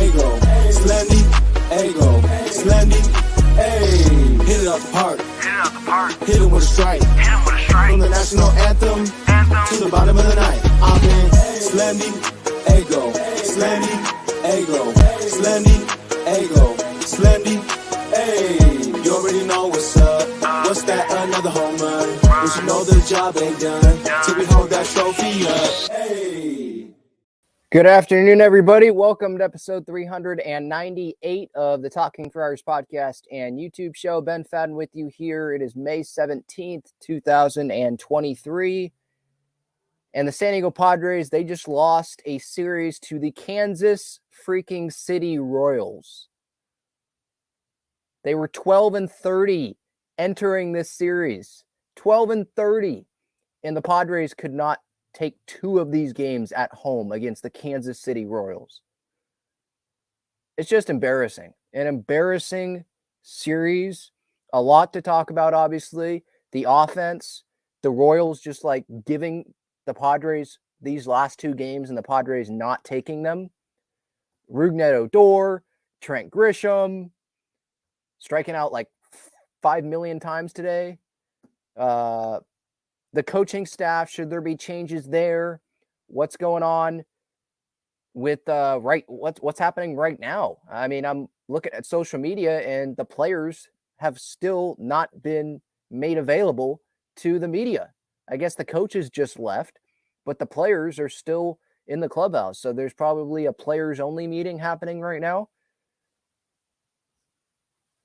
Ego, Slendy, Ego, Slendy, hey. Hit it out the park. Hit it with a strike. From the national anthem to the bottom of the ninth. I'm in Slendy, Ego, Slendy, Ego, Slendy, Ego, Slendy, hey. You already know what's up. What's that? Another home run. But you know the job ain't done till we hold that trophy up. Hey. Good afternoon, everybody. Welcome to episode 398 of the Talking Friars podcast and YouTube show. Ben Fadden with you here. It is May 17th, 2023. And the San Diego Padres, they just lost a series to the Kansas freaking City Royals. They were 12-30 entering this series. 12-30. And the Padres could not take two of these games at home against the Kansas City Royals. It's just embarrassing. An embarrassing series. A lot to talk about, obviously. The offense, the Royals just like giving the Padres these last two games and the Padres not taking them. Rougned Odor, Trent Grisham, striking out like 5 million times today. The coaching staff, should there be changes there? What's going on with what's happening right now? I mean, I'm looking at social media and the players have still not been made available to the media. I guess the coaches just left, but the players are still in the clubhouse. So there's probably a players only meeting happening right now.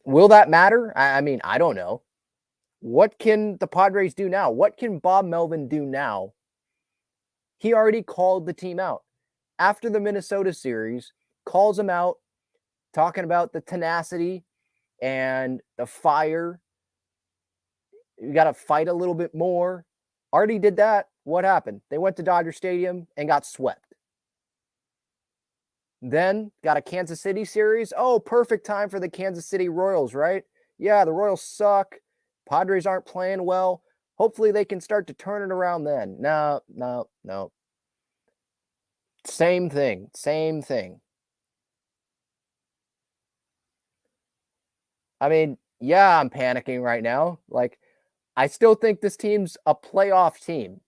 Will that matter? I mean, I don't know. What can the Padres do now? What can Bob Melvin do now? He already called the team out. After the Minnesota series, calls them out, talking about the tenacity and the fire. You got to fight a little bit more. Already did that. What happened? They went to Dodger Stadium and got swept. Then got a Kansas City series. Oh, perfect time for the Kansas City Royals, right? Yeah, the Royals suck. Padres aren't playing well. Hopefully they can start to turn it around then. No. Same thing. I mean, yeah, I'm panicking right now. Like, I still think this team's a playoff team,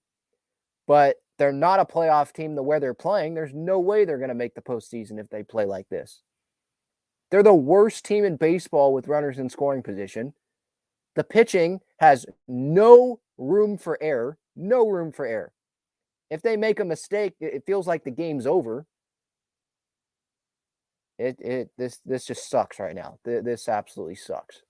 but they're not a playoff team the way they're playing. There's no way they're going to make the postseason if they play like this. They're the worst team in baseball with runners in scoring position. The pitching has no room for error. If they make a mistake, it feels like the game's over. This just sucks right now. This absolutely sucks.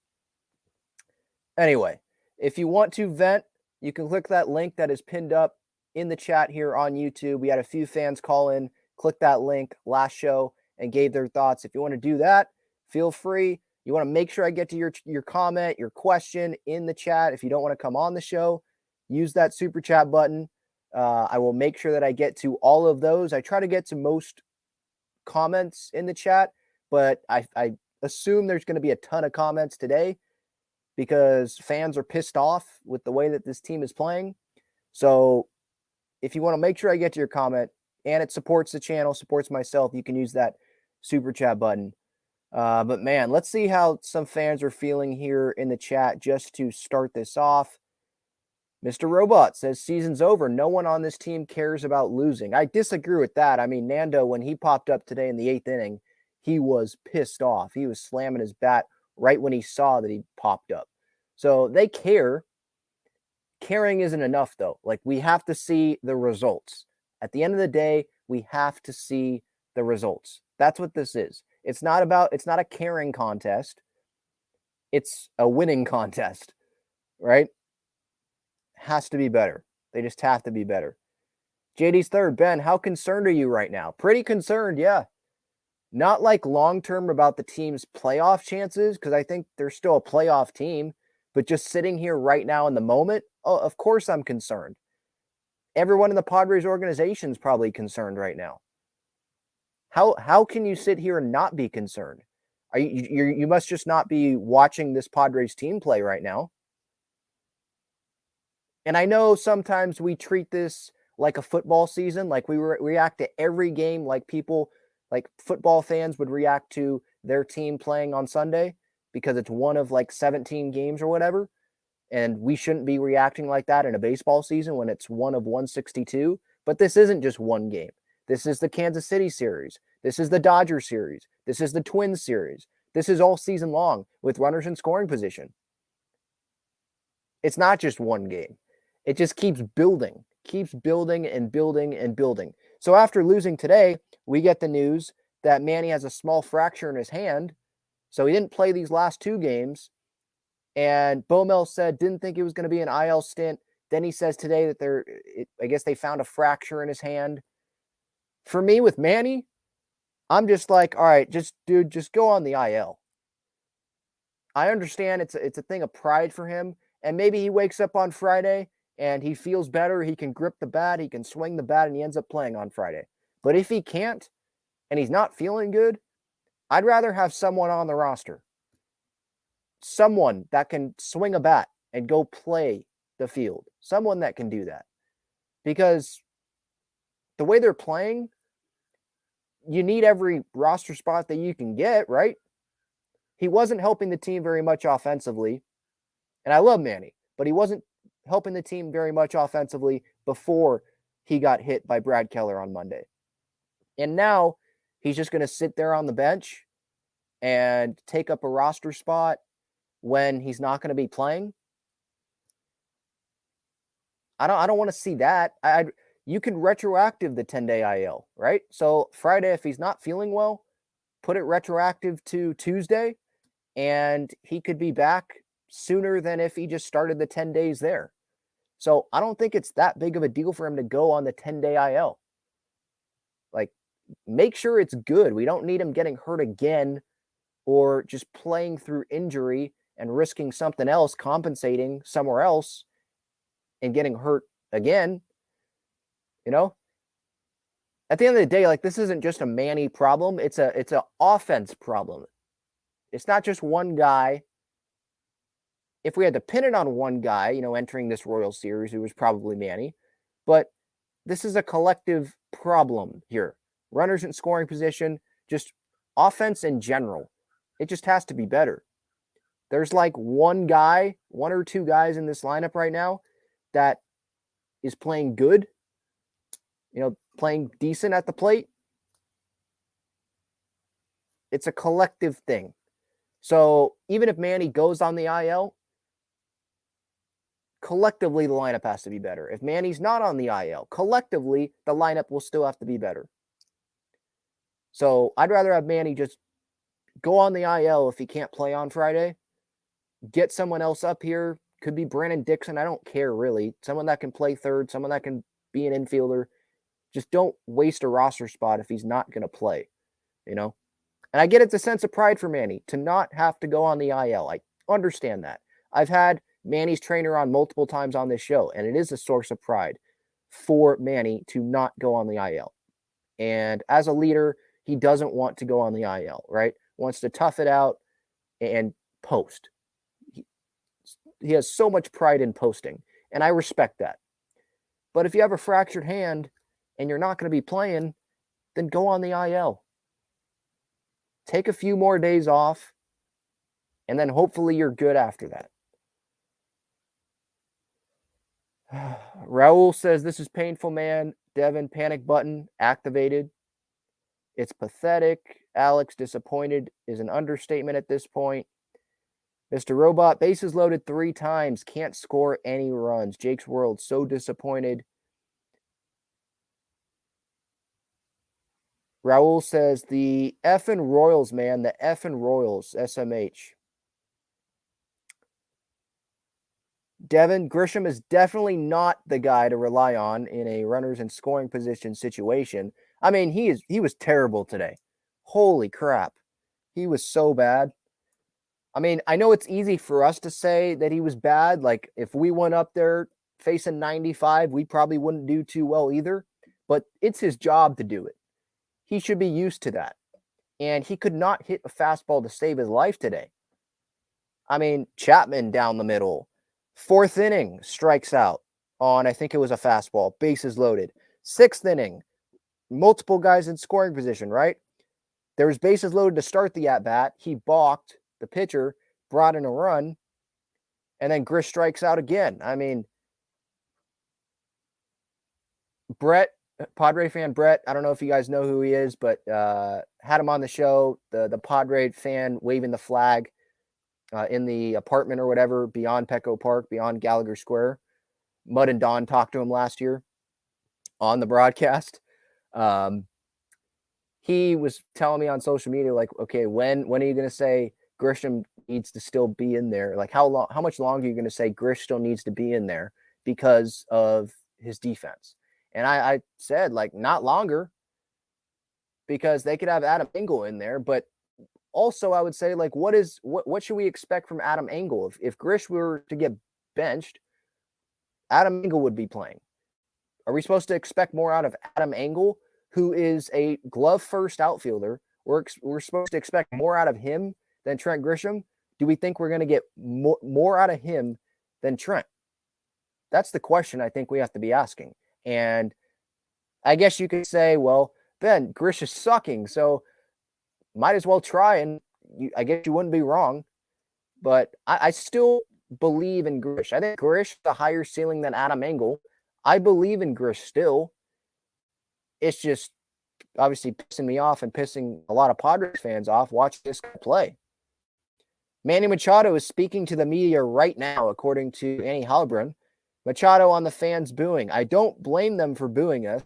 Anyway, if you want to vent, you can click that link that is pinned up in the chat here on YouTube. We had a few fans call in, click that link last show and gave their thoughts. If you want to do that, feel free. You want to make sure I get to your comment, your question in the chat. If you don't want to come on the show, use that super chat button. I will make sure that I get to all of those. I try to get to most comments in the chat, but I assume there's going to be a ton of comments today because fans are pissed off with the way that this team is playing. So if you want to make sure I get to your comment and it supports the channel, supports myself, you can use that super chat button. But man, let's see how some fans are feeling here in the chat just to start this off. Mr. Robot says season's over. No one on this team cares about losing. I disagree with that. I mean, Nando, when he popped up today in the 8th inning, he was pissed off. He was slamming his bat right when he saw that he popped up. So they care. Caring isn't enough, though. Like, we have to see the results. At the end of the day, we have to see the results. That's what this is. It's not a caring contest. It's a winning contest, right? Has to be better. They just have to be better. JD's third. Ben, how concerned are you right now? Pretty concerned, yeah. Not like long-term about the team's playoff chances, because I think they're still a playoff team, but just sitting here right now in the moment, oh, of course I'm concerned. Everyone in the Padres organization is probably concerned right now. How can you sit here and not be concerned? You must just not be watching this Padres team play right now. And I know sometimes we treat this like a football season, like we react to every game like people like football fans would react to their team playing on Sunday because it's one of like 17 games or whatever. And we shouldn't be reacting like that in a baseball season when it's one of 162. But this isn't just one game. This is the Kansas City series. This is the Dodgers series. This is the Twins series. This is all season long with runners in scoring position. It's not just one game. It just keeps building and building and building. So after losing today, we get the news that Manny has a small fracture in his hand. So he didn't play these last 2 games. And Bomel said didn't think it was going to be an IL stint. Then he says today that I guess they found a fracture in his hand. For me with Manny, I'm just like, all right, just go on the IL. I understand it's a thing of pride for him. And maybe he wakes up on Friday and he feels better. He can grip the bat, he can swing the bat, and he ends up playing on Friday. But if he can't and he's not feeling good, I'd rather have someone on the roster. Someone that can swing a bat and go play the field. Someone that can do that. Because the way they're playing, you need every roster spot that you can get, right? He wasn't helping the team very much offensively. And I love Manny, but he wasn't helping the team very much offensively before he got hit by Brad Keller on Monday. And now he's just going to sit there on the bench and take up a roster spot when he's not going to be playing. I don't want to see that. You can retroactive the 10-day IL, right? So Friday, if he's not feeling well, put it retroactive to Tuesday, and he could be back sooner than if he just started the 10 days there. So I don't think it's that big of a deal for him to go on the 10-day IL. Like, make sure it's good. We don't need him getting hurt again or just playing through injury and risking something else, compensating somewhere else and getting hurt again. You know, at the end of the day, like, this isn't just a Manny problem. It's a offense problem. It's not just one guy. If we had to pin it on one guy, you know, entering this Royals series, it was probably Manny. But this is a collective problem here. Runners in scoring position, just offense in general. It just has to be better. There's like one or two guys in this lineup right now that is playing good, you know, playing decent at the plate. It's a collective thing. So even if Manny goes on the IL, collectively the lineup has to be better. If Manny's not on the IL, collectively the lineup will still have to be better. So I'd rather have Manny just go on the IL if he can't play on Friday. Get someone else up here. Could be Brandon Dixon. I don't care really. Someone that can play third, someone that can be an infielder. Just don't waste a roster spot if he's not going to play, you know? And I get it's a sense of pride for Manny to not have to go on the IL. I understand that. I've had Manny's trainer on multiple times on this show, and it is a source of pride for Manny to not go on the IL. And as a leader, he doesn't want to go on the IL, right? Wants to tough it out and post. He has so much pride in posting, and I respect that. But if you have a fractured hand and you're not going to be playing, then go on the IL. Take a few more days off, and then hopefully you're good after that. Raul says, this is painful, man. Devin, panic button activated. It's pathetic. Alex, disappointed is an understatement at this point. Mr. Robot, bases loaded 3 times. Can't score any runs. Jake's World, so disappointed. Raul says, the effing Royals, man. The effing Royals, SMH. Devin, Grisham is definitely not the guy to rely on in a runners in scoring position situation. I mean, he was terrible today. Holy crap. He was so bad. I mean, I know it's easy for us to say that he was bad. Like, if we went up there facing 95, we probably wouldn't do too well either. But it's his job to do it. He should be used to that. And he could not hit a fastball to save his life today. I mean, Chapman down the middle. 4th inning, strikes out on, I think it was a fastball. Bases loaded. 6th inning, multiple guys in scoring position, right? There was bases loaded to start the at-bat. He balked the pitcher, brought in a run, and then Grish strikes out again. I mean, Brett, Padre fan Brett, I don't know if you guys know who he is, but had him on the show, the Padre fan waving the flag in the apartment or whatever beyond Petco Park, beyond Gallagher Square. Mud and Don talked to him last year on the broadcast. He was telling me on social media, like, okay, when are you going to say Grisham needs to still be in there? Like, how much longer are you going to say Grish still needs to be in there because of his defense? And I said, like, not longer, because they could have Adam Engel in there. But also I would say, like, what should we expect from Adam Engel? If Grish were to get benched, Adam Engel would be playing. Are we supposed to expect more out of Adam Engel, who is a glove-first outfielder? We're supposed to expect more out of him than Trent Grisham? Do we think we're going to get more out of him than Trent? That's the question I think we have to be asking. And I guess you could say, well, Ben, Grish is sucking, so might as well try, and I guess you wouldn't be wrong. But I still believe in Grish. I think Grish has a higher ceiling than Adam Engel. I believe in Grish still. It's just obviously pissing me off and pissing a lot of Padres fans off watching this guy play. Manny Machado is speaking to the media right now, according to Annie Halbrun. Machado on the fans booing. I don't blame them for booing us.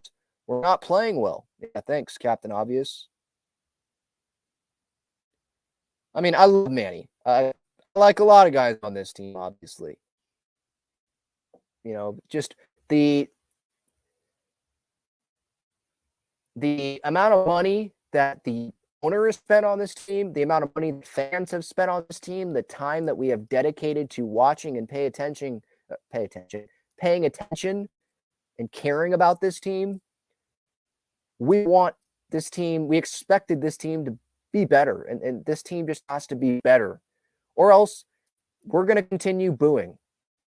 We're not playing well. Yeah, thanks, Captain Obvious. I mean, I love Manny. I like a lot of guys on this team, obviously. You know, just the amount of money that the owner has spent on this team, the amount of money fans have spent on this team, the time that we have dedicated to watching and paying attention and caring about this team. We want this team, we expected this team to be better, and this team just has to be better, or else we're going to continue booing.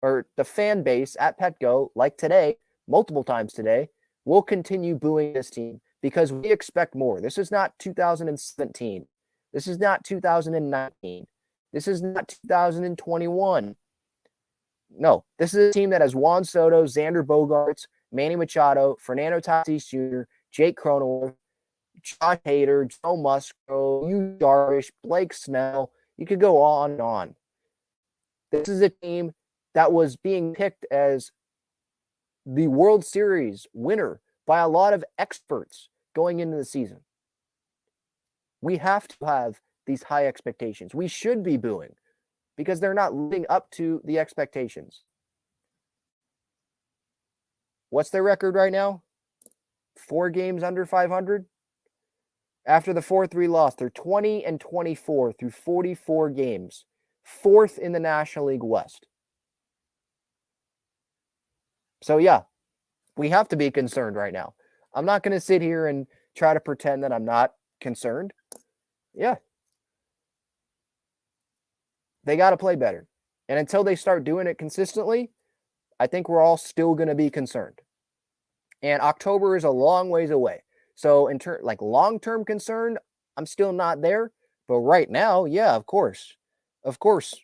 Or the fan base at Petco, like today, multiple times today, will continue booing this team because we expect more. This is not 2017. This is not 2019. This is not 2021. No, this is a team that has Juan Soto, Xander Bogaerts, Manny Machado, Fernando Tatis Jr., Jake Cronenworth, Josh Hader, Joe Musgrove, Yu Darvish, Blake Snell. You could go on and on. This is a team that was being picked as the World Series winner by a lot of experts going into the season. We have to have these high expectations. We should be booing because they're not living up to the expectations. What's their record right now? 4 games under 500. After the 4-3 loss, they're 20-24 through 44 games, 4th in the National League West. So yeah, we have to be concerned right now. I'm not going to sit here and try to pretend that I'm not concerned. Yeah. They got to play better. And until they start doing it consistently, I think we're all still going to be concerned. And October is a long ways away. So in like long-term concern, I'm still not there. But right now, yeah, of course. Of course,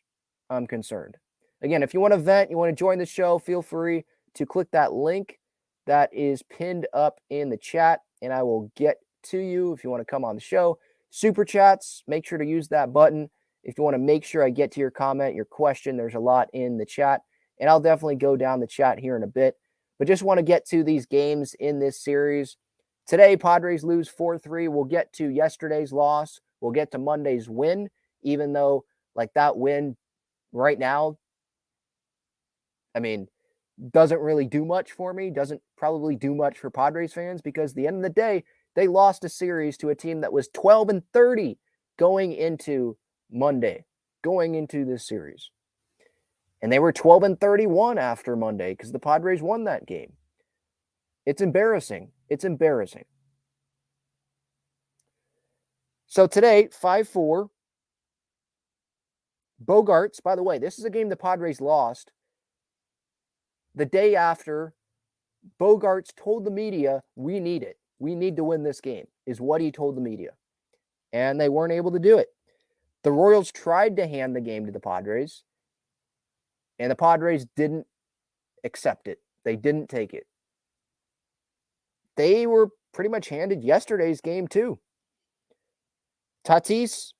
I'm concerned. Again, if you want to vent, you want to join the show, feel free to click that link that is pinned up in the chat, and I will get to you if you want to come on the show. Super chats, make sure to use that button. If you want to make sure I get to your comment, your question, there's a lot in the chat, and I'll definitely go down the chat here in a bit. But just want to get to these games in this series. Today, Padres lose 4-3. We'll get to yesterday's loss. We'll get to Monday's win, even though like that win right now, I mean, doesn't really do much for me, doesn't probably do much for Padres fans, because at the end of the day, they lost a series to a team that was 12-30 going into Monday, going into this series. And they were 12-31 after Monday because the Padres won that game. It's embarrassing. It's embarrassing. So today, 5-4. Bogaerts, by the way, this is a game the Padres lost the day after Bogaerts told the media, we need it. We need to win this game, is what he told the media. and they weren't able to do it. The Royals tried to hand the game to the Padres, and the Padres didn't accept it. They didn't take it. They were pretty much handed yesterday's game too. Tatis,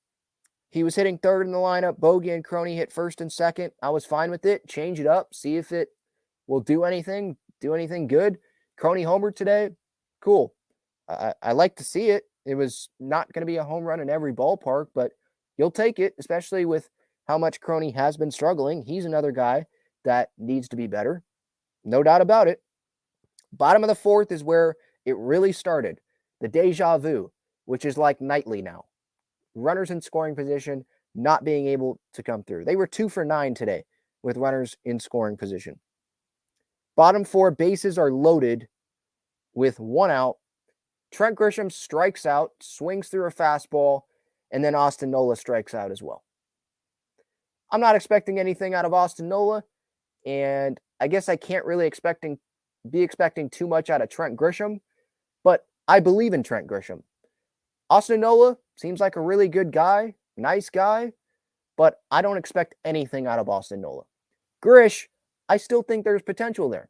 he was hitting third in the lineup. Bogey and Crony hit first and second. I was fine with it. Change it up. See if it will do anything good. Crony homered today. Cool. I like to see it. It was not going to be a home run in every ballpark, but you'll take it, especially with how much Crony has been struggling. He's another guy that needs to be better. No doubt about it. Bottom of the fourth is where it really started. The deja vu, which is like nightly now. Runners in scoring position not being able to come through. They were 2 for 9 today with runners in scoring position. Bottom four, bases are loaded with 1 out. Trent Grisham strikes out, swings through a fastball, and then Austin Nola strikes out as well. I'm not expecting anything out of Austin Nola, and I guess I can't really be expecting too much out of Trent Grisham, but I believe in Trent Grisham. Austin Nola seems like a really good guy, nice guy, but I don't expect anything out of Austin Nola. Grish, I still think there's potential there.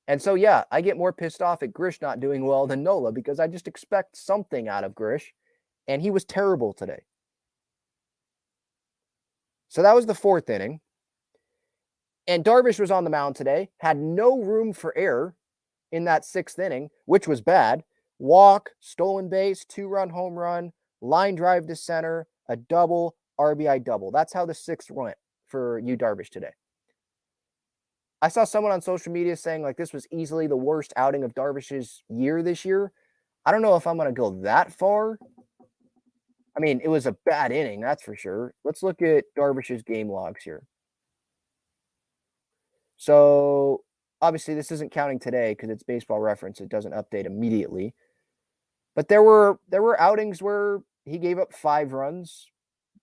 And so, yeah, I get more pissed off at Grish not doing well than Nola because I just expect something out of Grish, and he was terrible today. So that was the fourth inning. And Darvish was on the mound today, had no room for error in that sixth inning, which was bad. Walk, stolen base, 2-run home run, line drive to center, a double, RBI double. That's how the sixth went for Yu Darvish today. I saw someone on social media saying like this was easily the worst outing of Darvish's year this year. I don't know if I'm going to go that far. I mean, it was a bad inning, that's for sure. Let's look at Darvish's game logs here. So, obviously, this isn't counting today because it's Baseball Reference. It doesn't update immediately. But there were outings where he gave up 5 runs,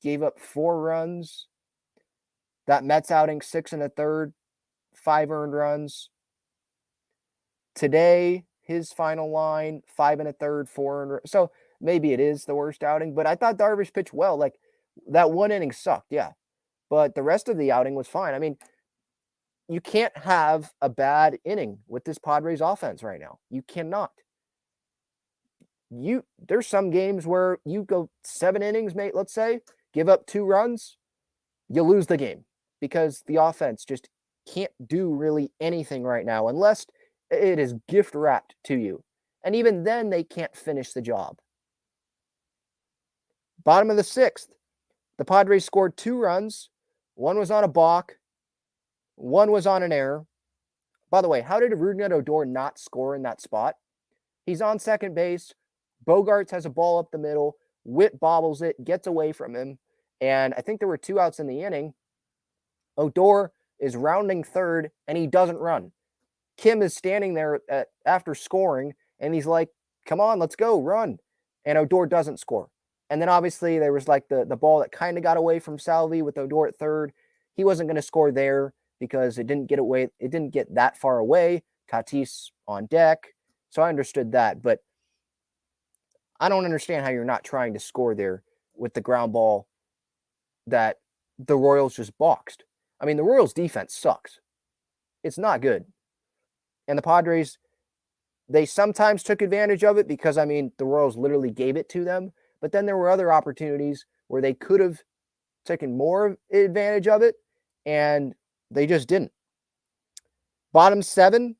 gave up 4 runs. That Mets outing, 6 1/3, 5 earned runs. Today, his final line, 5 1/3, 4 earned runs. So maybe it is the worst outing, but I thought Darvish pitched well. Like that one inning sucked, yeah. But the rest of the outing was fine. I mean, you can't have a bad inning with this Padres offense right now. You cannot. There's some games where you go 7 innings, mate, let's say, give up 2 runs, you lose the game because the offense just can't do really anything right now unless it is gift wrapped to you. And even then, they can't finish the job. Bottom of the 6th, the Padres scored 2 runs. One was on a balk. One was on an error. By the way, how did Rougned Odor not score in that spot? He's on second base. Bogarts has a ball up the middle. Witt bobbles it, gets away from him. And I think there were 2 outs in the inning. Odor is rounding third, and he doesn't run. Kim is standing there after scoring, and he's like, come on, let's go, run. And Odor doesn't score. And then obviously there was like the ball that kind of got away from Salvi with Odor at third. He wasn't going to score there because it didn't get away. It didn't get that far away. Tatis on deck. So I understood that. But I don't understand how you're not trying to score there with the ground ball that the Royals just boxed. I mean, the Royals defense sucks. It's not good. And the Padres, they sometimes took advantage of it because, I mean, the Royals literally gave it to them. But then there were other opportunities where they could have taken more advantage of it, and they just didn't. Bottom 7,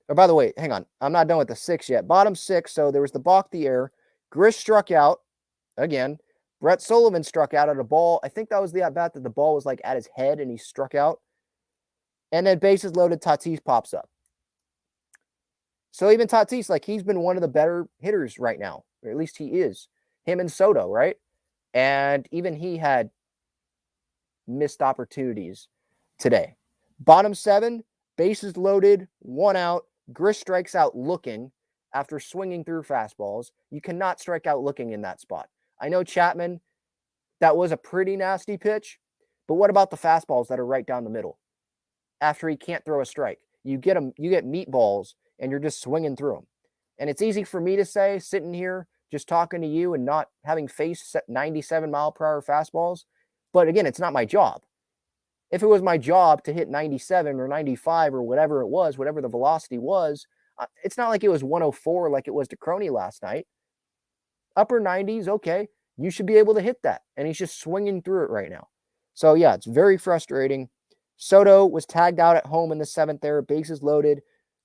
or by the way, hang on. I'm not done with the 6 yet. Bottom 6, so there was the balk the air. Grish struck out again. Brett Sullivan struck out at a ball. I think that was the at-bat that the ball was like at his head and he struck out. And then bases loaded, Tatis pops up. So even Tatis, like he's been one of the better hitters right now, or at least he is. Him and Soto, right? And even he had missed opportunities today. Bottom 7, bases loaded, 1 out. Grish strikes out looking after swinging through fastballs. You cannot strike out looking in that spot. I know Chapman, that was a pretty nasty pitch, but what about the fastballs that are right down the middle? After he can't throw a strike, you get meatballs and you're just swinging through them. And it's easy for me to say, sitting here, just talking to you and not having faced 97-mile-per-hour fastballs. But again, it's not my job. If it was my job to hit 97 or 95 or whatever it was, whatever the velocity was, it's not like it was 104 like it was to Crony last night. Upper 90s, okay, you should be able to hit that. And he's just swinging through it right now. So, yeah, it's very frustrating. Soto was tagged out at home in the 7th there, bases loaded.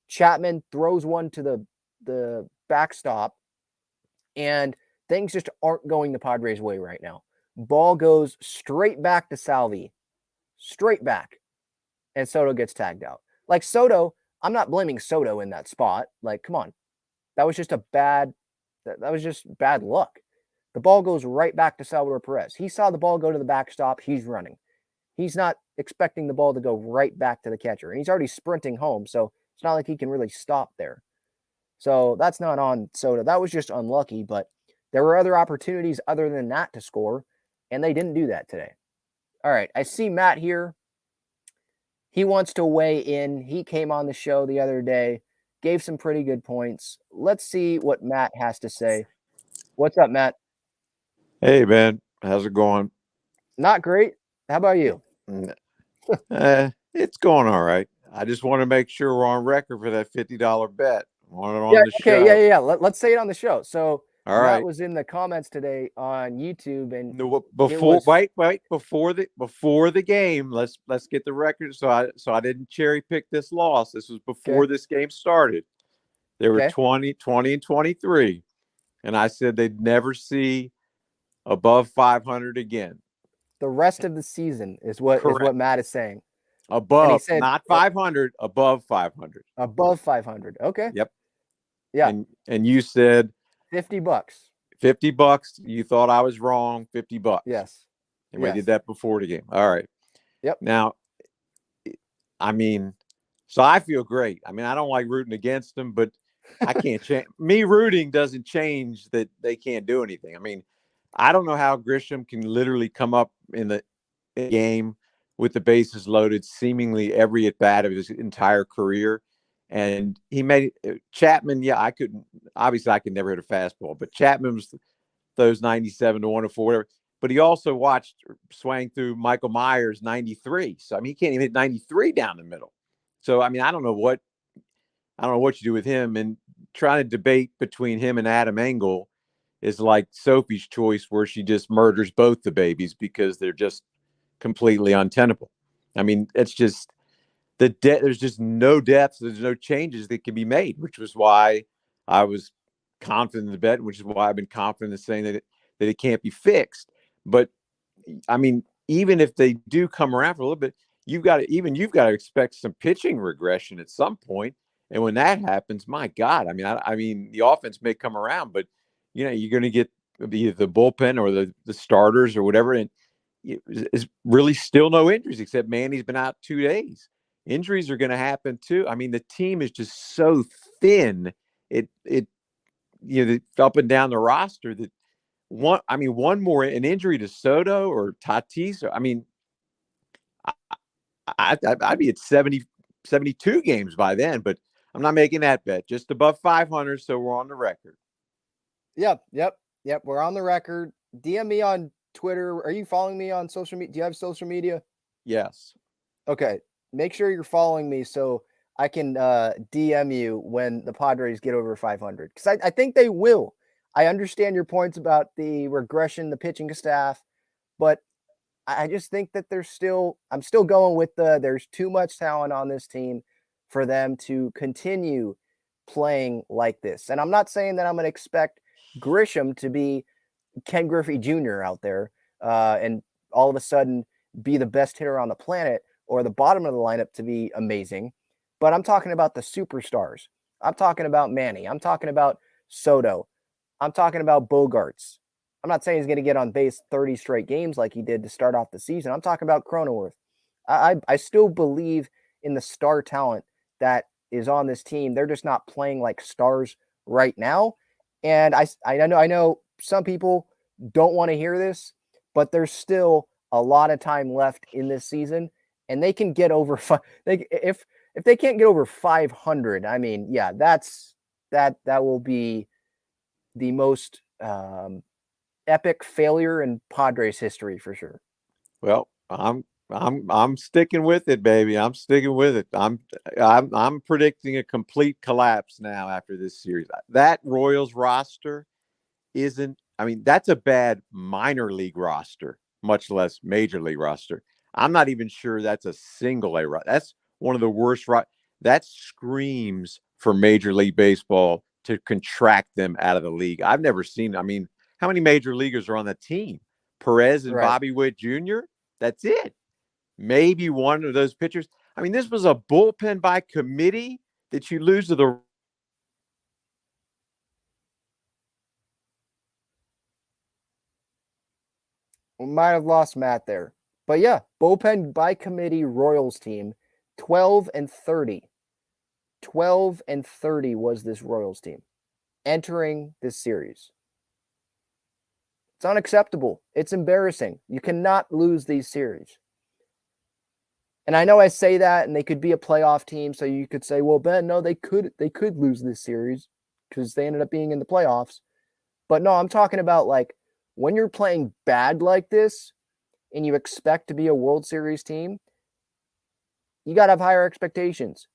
Chapman throws one to the backstop, and things just aren't going the Padres' way right now. Ball goes straight back to Salvi. Straight back. And Soto gets tagged out. Like Soto, I'm not blaming Soto in that spot. Like, come on. That was just that was just bad luck. The ball goes right back to Salvador Perez. He saw the ball go to the backstop. He's running. He's not expecting the ball to go right back to the catcher. And he's already sprinting home. So it's not like he can really stop there. So that's not on Soto. That was just unlucky. But there were other opportunities other than that to score. And they didn't do that today. All right, I see Matt here. He wants to weigh in. He came on the show the other day, gave some pretty good points. Let's see what Matt has to say. What's up, Matt? Hey, man. How's it going? Not great. How about you? It's going all right. I just want to make sure we're on record for that $50 bet. I want it on the show. Yeah. Let's say it on the show. So all Matt right. was in the comments today on YouTube, and before the game, let's get the record. So I didn't cherry pick this loss. This was before this game started. They were 20, and 23, and I said they'd never see above 500 again. The rest of the season is what Matt is saying. Above, he said, not 500, above 500. Above 500. Okay. Yep. Yeah. And you said $50. $50. You thought I was wrong. $50. Yes. And we did that before the game. All right. Yep. Now, I mean, so I feel great. I mean, I don't like rooting against them, but I can't change. Me rooting doesn't change that they can't do anything. I mean, I don't know how Grisham can literally come up in the game with the bases loaded seemingly every at bat of his entire career. And he made Chapman. Yeah, I could never hit a fastball, but Chapman was those 97 to 104, whatever. But he also watched swang through Michael Myers 93. So I mean, he can't even hit 93 down the middle. So I mean, I don't know what you do with him. And trying to debate between him and Adam Engel is like Sophie's Choice, where she just murders both the babies because they're just completely untenable. I mean, it's just there's just no depth. There's no changes that can be made, which was why I was confident in the bet, which is why I've been confident in saying that it can't be fixed. But I mean, even if they do come around for a little bit, you've got to expect some pitching regression at some point. And when that happens, my God, I mean, the offense may come around, but you're going to get either the bullpen or the starters or whatever. And it's really still no injuries, except Manny's been out 2 days. Injuries are going to happen too. I mean, the team is just so thin. It up and down the roster that one more an injury to Soto or Tatis. I mean, I'd be at 70, 72 games by then, but I'm not making that bet. Just above 500, so we're on the record. Yep. We're on the record. DM me on Twitter. Are you following me on social media? Do you have social media? Yes. Okay. Make sure you're following me so I can DM you when the Padres get over 500. Because I think they will. I understand your points about the regression, the pitching staff, but I just think that I'm still going with there's too much talent on this team for them to continue playing like this. And I'm not saying that I'm going to expect Grisham to be Ken Griffey Jr. out there and all of a sudden be the best hitter on the planet, or the bottom of the lineup to be amazing. But I'm talking about the superstars. I'm talking about Manny. I'm talking about Soto. I'm talking about Bogarts. I'm not saying he's going to get on base 30 straight games like he did to start off the season. I'm talking about Cronenworth. I still believe in the star talent that is on this team. They're just not playing like stars right now. And I know some people don't want to hear this, but there's still a lot of time left in this season, and they can get over if they can't get over 500. I mean, yeah, that will be the most epic failure in Padres history for sure. Well, I'm sticking with it, baby. I'm sticking with it. I'm predicting a complete collapse now after this series. That Royals roster isn't. I mean, that's a bad minor league roster, much less major league roster. I'm not even sure that's a single A. That's one of the worst. That screams for Major League Baseball to contract them out of the league. I've never seen. I mean, how many major leaguers are on the team? Perez and Right. Bobby Witt Jr. That's it. Maybe one of those pitchers. I mean, this was a bullpen by committee that you lose to the. We might have lost Matt there. But yeah, bullpen by committee Royals team, 12-30. 12-30 was this Royals team entering this series. It's unacceptable. It's embarrassing. You cannot lose these series. And I know I say that, and they could be a playoff team, so you could say, well, Ben, no, they could lose this series because they ended up being in the playoffs. But no, I'm talking about like when you're playing bad like this and you expect to be a World Series team, you got to have higher expectations.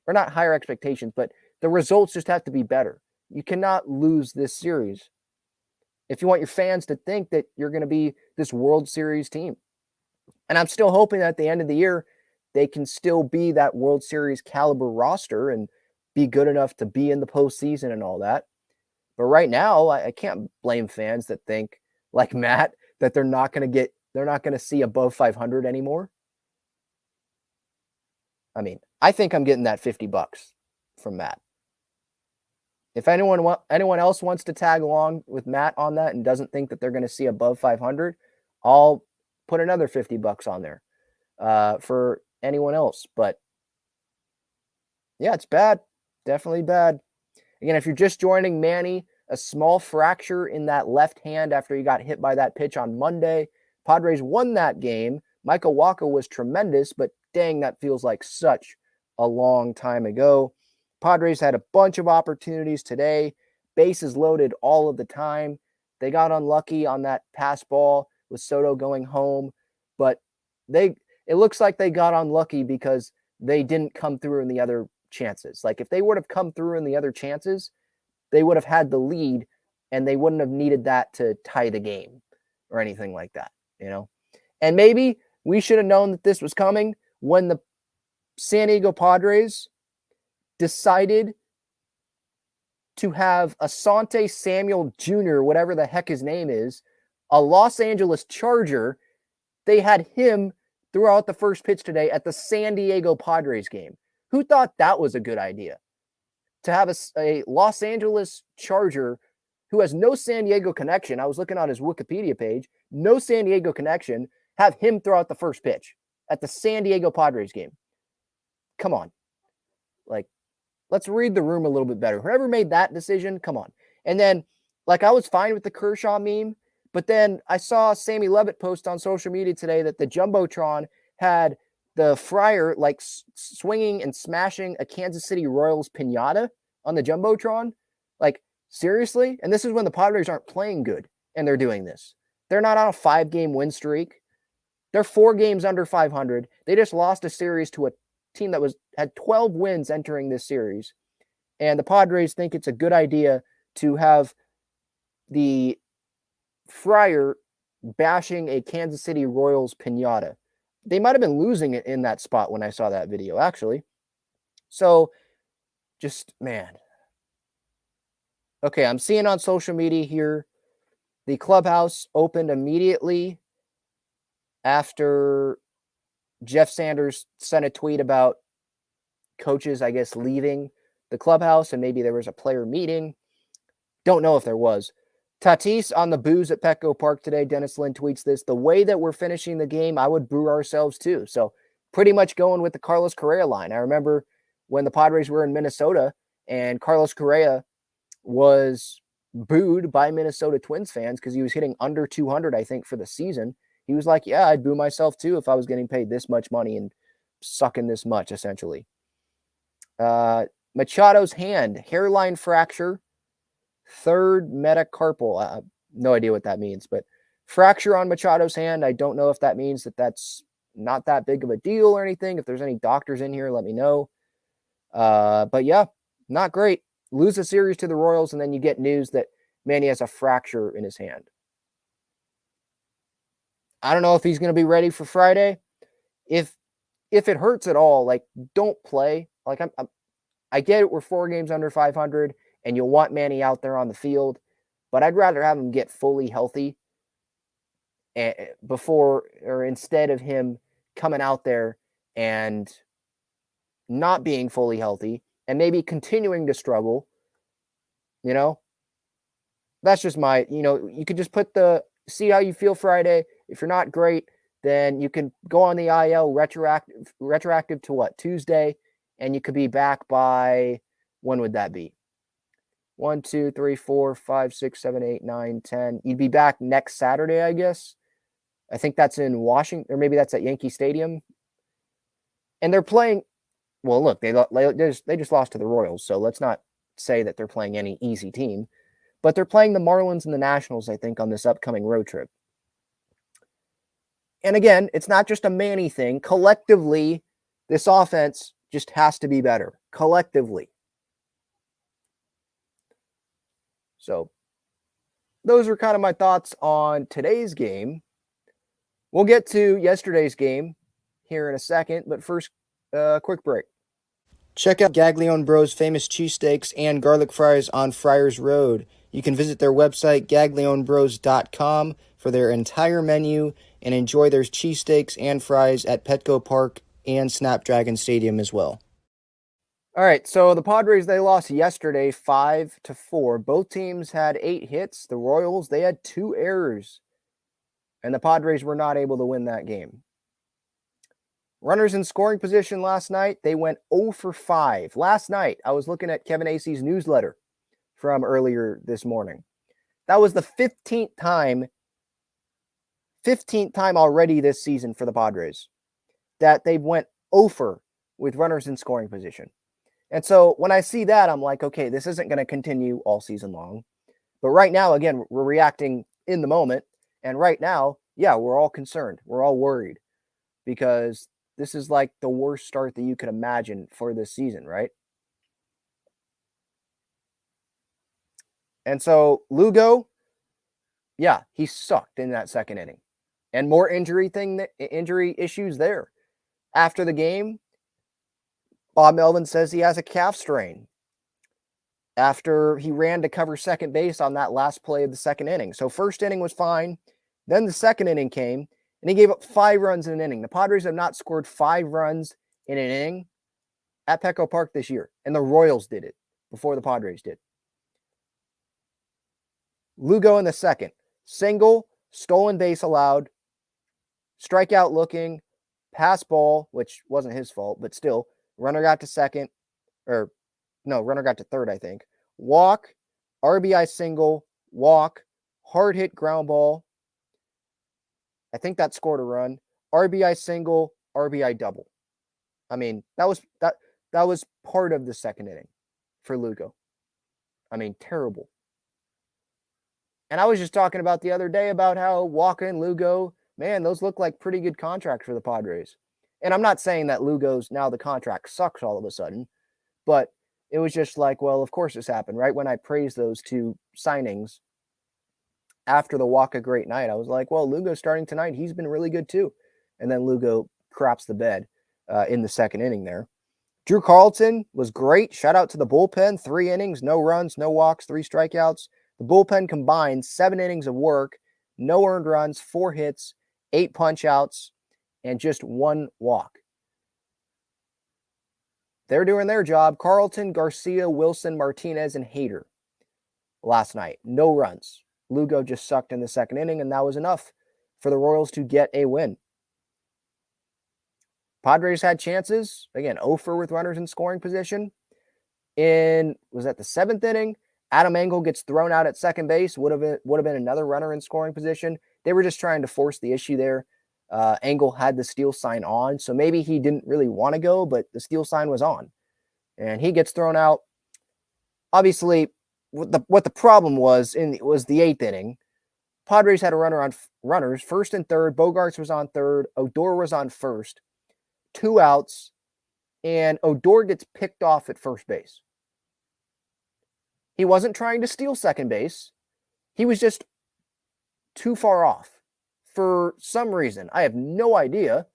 Or not higher expectations, but the results just have to be better. You cannot lose this series if you want your fans to think that you're going to be this World Series team. And I'm still hoping that at the end of the year, they can still be that World Series caliber roster and be good enough to be in the postseason and all that. But right now, I can't blame fans that think, like Matt, that they're not going to see above 500 anymore. I mean, I think I'm getting that $50 from Matt. If anyone else wants to tag along with Matt on that and doesn't think that they're going to see above 500, I'll put another $50 on there for anyone else. But yeah, it's bad. Definitely bad. Again, if you're just joining, Manny, a small fracture in that left hand after he got hit by that pitch on Monday. Padres won that game. Michael Wacha was tremendous, but dang, that feels like such a long time ago. Padres had a bunch of opportunities today. Bases loaded all of the time. They got unlucky on that pass ball with Soto going home, but it looks like they got unlucky because they didn't come through in the other chances. Like if they would have come through in the other chances, they would have had the lead and they wouldn't have needed that to tie the game or anything like that, you know? And maybe we should have known that this was coming when the San Diego Padres decided to have Asante Samuel Jr., whatever the heck his name is, a Los Angeles Charger. They had him throughout the first pitch today at the San Diego Padres game. Who thought that was a good idea? To have a Los Angeles Charger who has no San Diego connection. I was looking on his Wikipedia page, no San Diego connection, have him throw out the first pitch at the San Diego Padres game. Come on. Like, let's read the room a little bit better. Whoever made that decision, come on. And then, like, I was fine with the Kershaw meme, but then I saw Sammy Levitt post on social media today that the Jumbotron had the Friar, like, swinging and smashing a Kansas City Royals piñata on the Jumbotron. Like, seriously? And this is when the Padres aren't playing good, and they're doing this. They're not on a 5-game win streak. They're 4 games under 500. They just lost a series to a team that had 12 wins entering this series. And the Padres think it's a good idea to have the Friar bashing a Kansas City Royals piñata. They might have been losing it in that spot when I saw that video, actually. So, just, man. Okay, I'm seeing on social media here, the clubhouse opened immediately after Jeff Sanders sent a tweet about coaches, I guess, leaving the clubhouse, and maybe there was a player meeting. Don't know if there was. Tatis on the booze at Petco Park today. Dennis Lynn tweets this. The way that we're finishing the game, I would brew ourselves too. So pretty much going with the Carlos Correa line. I remember when the Padres were in Minnesota and Carlos Correa was booed by Minnesota Twins fans because he was hitting under 200, I think, for the season. He was like, yeah, I'd boo myself too if I was getting paid this much money and sucking this much, essentially. Machado's hand, hairline fracture, third metacarpal. I have no idea what that means, but fracture on Machado's hand. I don't know if that means that that's not that big of a deal or anything. If there's any doctors in here, let me know. But yeah, not great. Lose a series to the Royals, and then you get news that Manny has a fracture in his hand. I don't know if he's going to be ready for Friday. If it hurts at all, like, don't play. Like, I get it. We're 4 games under 500, and you'll want Manny out there on the field, but I'd rather have him get fully healthy before or instead of him coming out there and not being fully healthy and maybe continuing to struggle. You know, that's just my, you could just see how you feel Friday. If you're not great, then you can go on the IL retroactive to what? Tuesday, and you could be back by, when would that be? 1, 2, 3, 4, 5, 6, 7, 8, 9, 10. You'd be back next Saturday, I guess. I think that's in Washington, or maybe that's at Yankee Stadium. And they're playing, well, look, they just lost to the Royals, so let's not say that they're playing any easy team. But they're playing the Marlins and the Nationals, I think, on this upcoming road trip. And again, it's not just a Manny thing. Collectively, this offense just has to be better. Collectively. So, those are kind of my thoughts on today's game. We'll get to yesterday's game here in a second, but first, quick break. Check out Gaglione Bros' famous cheesesteaks and garlic fries on Friars Road. You can visit their website, gaglionebros.com, for their entire menu and enjoy their cheesesteaks and fries at Petco Park and Snapdragon Stadium as well. All right, so the Padres, they lost yesterday 5-4. Both teams had 8 hits. The Royals, they had 2 errors. And the Padres were not able to win that game. Runners in scoring position last night, they went 0 for 5. Last night, I was looking at Kevin Acey's newsletter from earlier this morning. That was the 15th time already this season for the Padres that they went 0 for with runners in scoring position. And so when I see that, I'm like, okay, this isn't going to continue all season long. But right now, again, we're reacting in the moment. And right now, yeah, we're all concerned. We're all worried because this is like the worst start that you could imagine for this season, right? And so Lugo, yeah, he sucked in that second inning. And more injury issues there. After the game, Bob Melvin says he has a calf strain after he ran to cover second base on that last play of the second inning. So first inning was fine. Then the second inning came, and he gave up 5 runs in an inning. The Padres have not scored 5 runs in an inning at Petco Park this year, and the Royals did it before the Padres did. Lugo in the second. Single, stolen base allowed, strikeout looking, pass ball, which wasn't his fault, but still, runner got to second, runner got to third, I think. Walk, RBI single, walk, hard hit ground ball. I think that scored a run. RBI single, RBI double. I mean, that was part of the second inning for Lugo. I mean, terrible. And I was just talking about the other day about how Wacha and Lugo, man, those look like pretty good contracts for the Padres. And I'm not saying that Lugo's now the contract sucks all of a sudden, but it was just like, well, of course this happened, right? When I praised those 2 signings after the Wacha great night, I was like, well, Lugo's starting tonight. He's been really good too. And then Lugo craps the bed in the second inning there. Drew Carlton was great. Shout out to the bullpen. 3 innings, no runs, no walks, 3 strikeouts. The bullpen combined 7 innings of work, no earned runs, 4 hits, 8 punch outs, and just 1 walk. They're doing their job. Carlton, Garcia, Wilson, Martinez, and Hader last night. No runs. Lugo just sucked in the second inning, and that was enough for the Royals to get a win. Padres had chances. Again, 0 for with runners in scoring position. Was that the 7th inning? Adam Engel gets thrown out at second base. Would have been another runner in scoring position. They were just trying to force the issue there. Engel had the steal sign on, so maybe he didn't really want to go, but the steal sign was on. And he gets thrown out. Obviously, what the problem was was the 8th inning. Padres had a runner on runners, first and third. Bogarts was on third. Odor was on first. 2 outs, and Odor gets picked off at first base. He wasn't trying to steal second base. He was just too far off for some reason. I have no idea,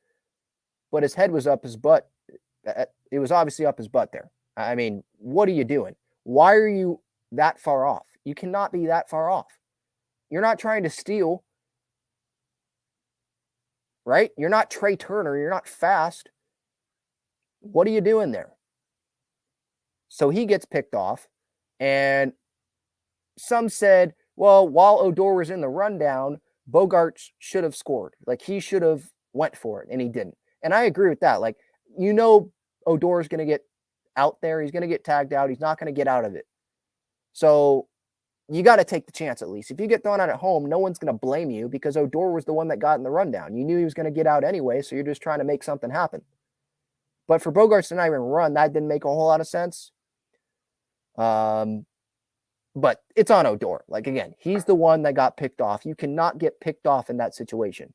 but his head was up his butt. It was obviously up his butt there. I mean, what are you doing? Why are you that far off? You cannot be that far off. You're not trying to steal, right? You're not Trey Turner. You're not fast. What are you doing there? So he gets picked off, and some said, well, while Odor was in the rundown, Bogarts should have scored. Like, he should have went for it, and he didn't. And I agree with that. Like, Odor is going to get out there. He's going to get tagged out. He's not going to get out of it. So you got to take the chance at least. If you get thrown out at home, no one's going to blame you because Odor was the one that got in the rundown. You knew he was going to get out anyway, so you're just trying to make something happen. But for Bogarts to not even run, that didn't make a whole lot of sense. But it's on Odor. Like, again, he's the one that got picked off. You cannot get picked off in that situation.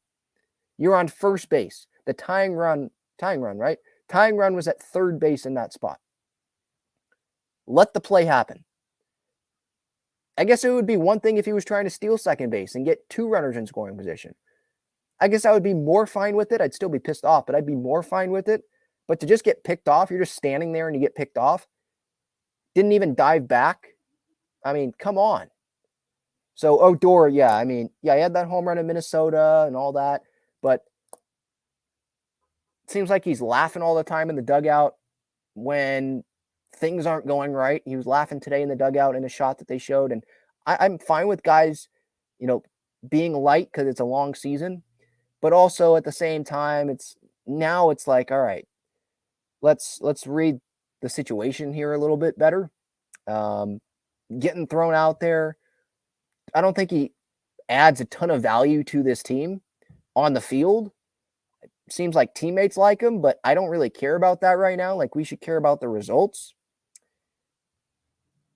You're on first base. The tying run, right? Tying run was at third base in that spot. Let the play happen. I guess it would be one thing if he was trying to steal second base and get 2 runners in scoring position. I guess I would be more fine with it. I'd still be pissed off, but I'd be more fine with it. But to just get picked off, you're just standing there and you get picked off. Didn't even dive back. I mean, come on. So Odor, he had that home run in Minnesota and all that, but it seems like he's laughing all the time in the dugout when things aren't going right. He was laughing today in the dugout in a shot that they showed, and I'm fine with guys, being light because it's a long season, but also at the same time, it's like, all right, let's read the situation here a little bit better. Getting thrown out there, I don't think he adds a ton of value to this team on the field. It seems like teammates like him, but I don't really care about that right now. Like, we should care about the results.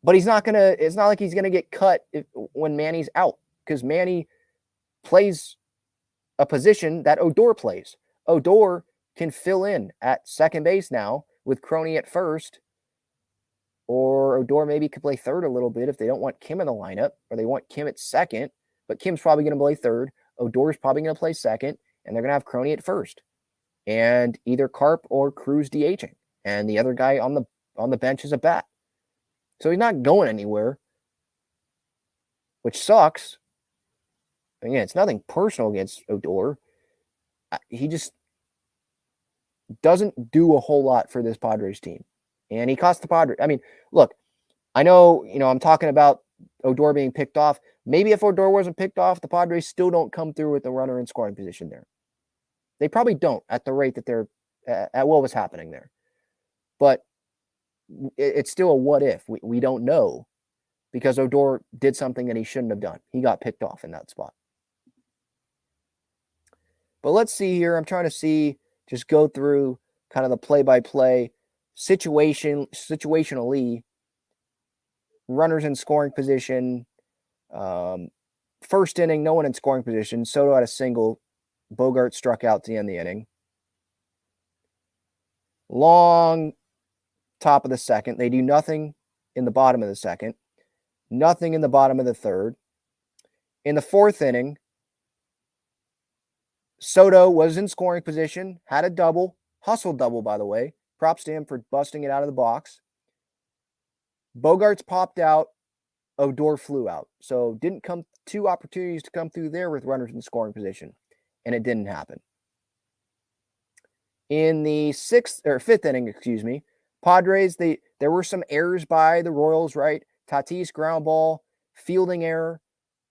But it's not like he's going to get cut when Manny's out, because Manny plays a position that Odor plays. Odor can fill in at second base now with Crony at first, or Odor maybe could play third a little bit if they don't want Kim in the lineup, or they want Kim at second, but Kim's probably going to play third. Odor's probably going to play second, and they're going to have Crony at first, and either Carp or Cruz DHing, and the other guy on the bench is a bat. So he's not going anywhere, which sucks. Again, it's nothing personal against Odor. He just doesn't do a whole lot for this Padres team. And he cost the Padres. I mean, look, I know, I'm talking about Odor being picked off. Maybe if Odor wasn't picked off, the Padres still don't come through with the runner in scoring position there. They probably don't at the rate that they're at what was happening there. But it's still a what if. We don't know, because Odor did something that he shouldn't have done. He got picked off in that spot. But let's see here. I'm trying to just go through kind of the play-by-play situationally, runners in scoring position. First inning, no one in scoring position. Soto had a single. Bogart struck out to end the inning. Long top of the second. They do nothing in the bottom of the second. Nothing in the bottom of the third. In the fourth inning, Soto was in scoring position, had a double, hustle double, by the way. Props to him for busting it out of the box. Bogarts popped out. Odor flew out. So didn't come 2 opportunities to come through there with runners in scoring position, and it didn't happen. In the fifth inning, Padres, there were some errors by the Royals, right? Tatis ground ball, fielding error,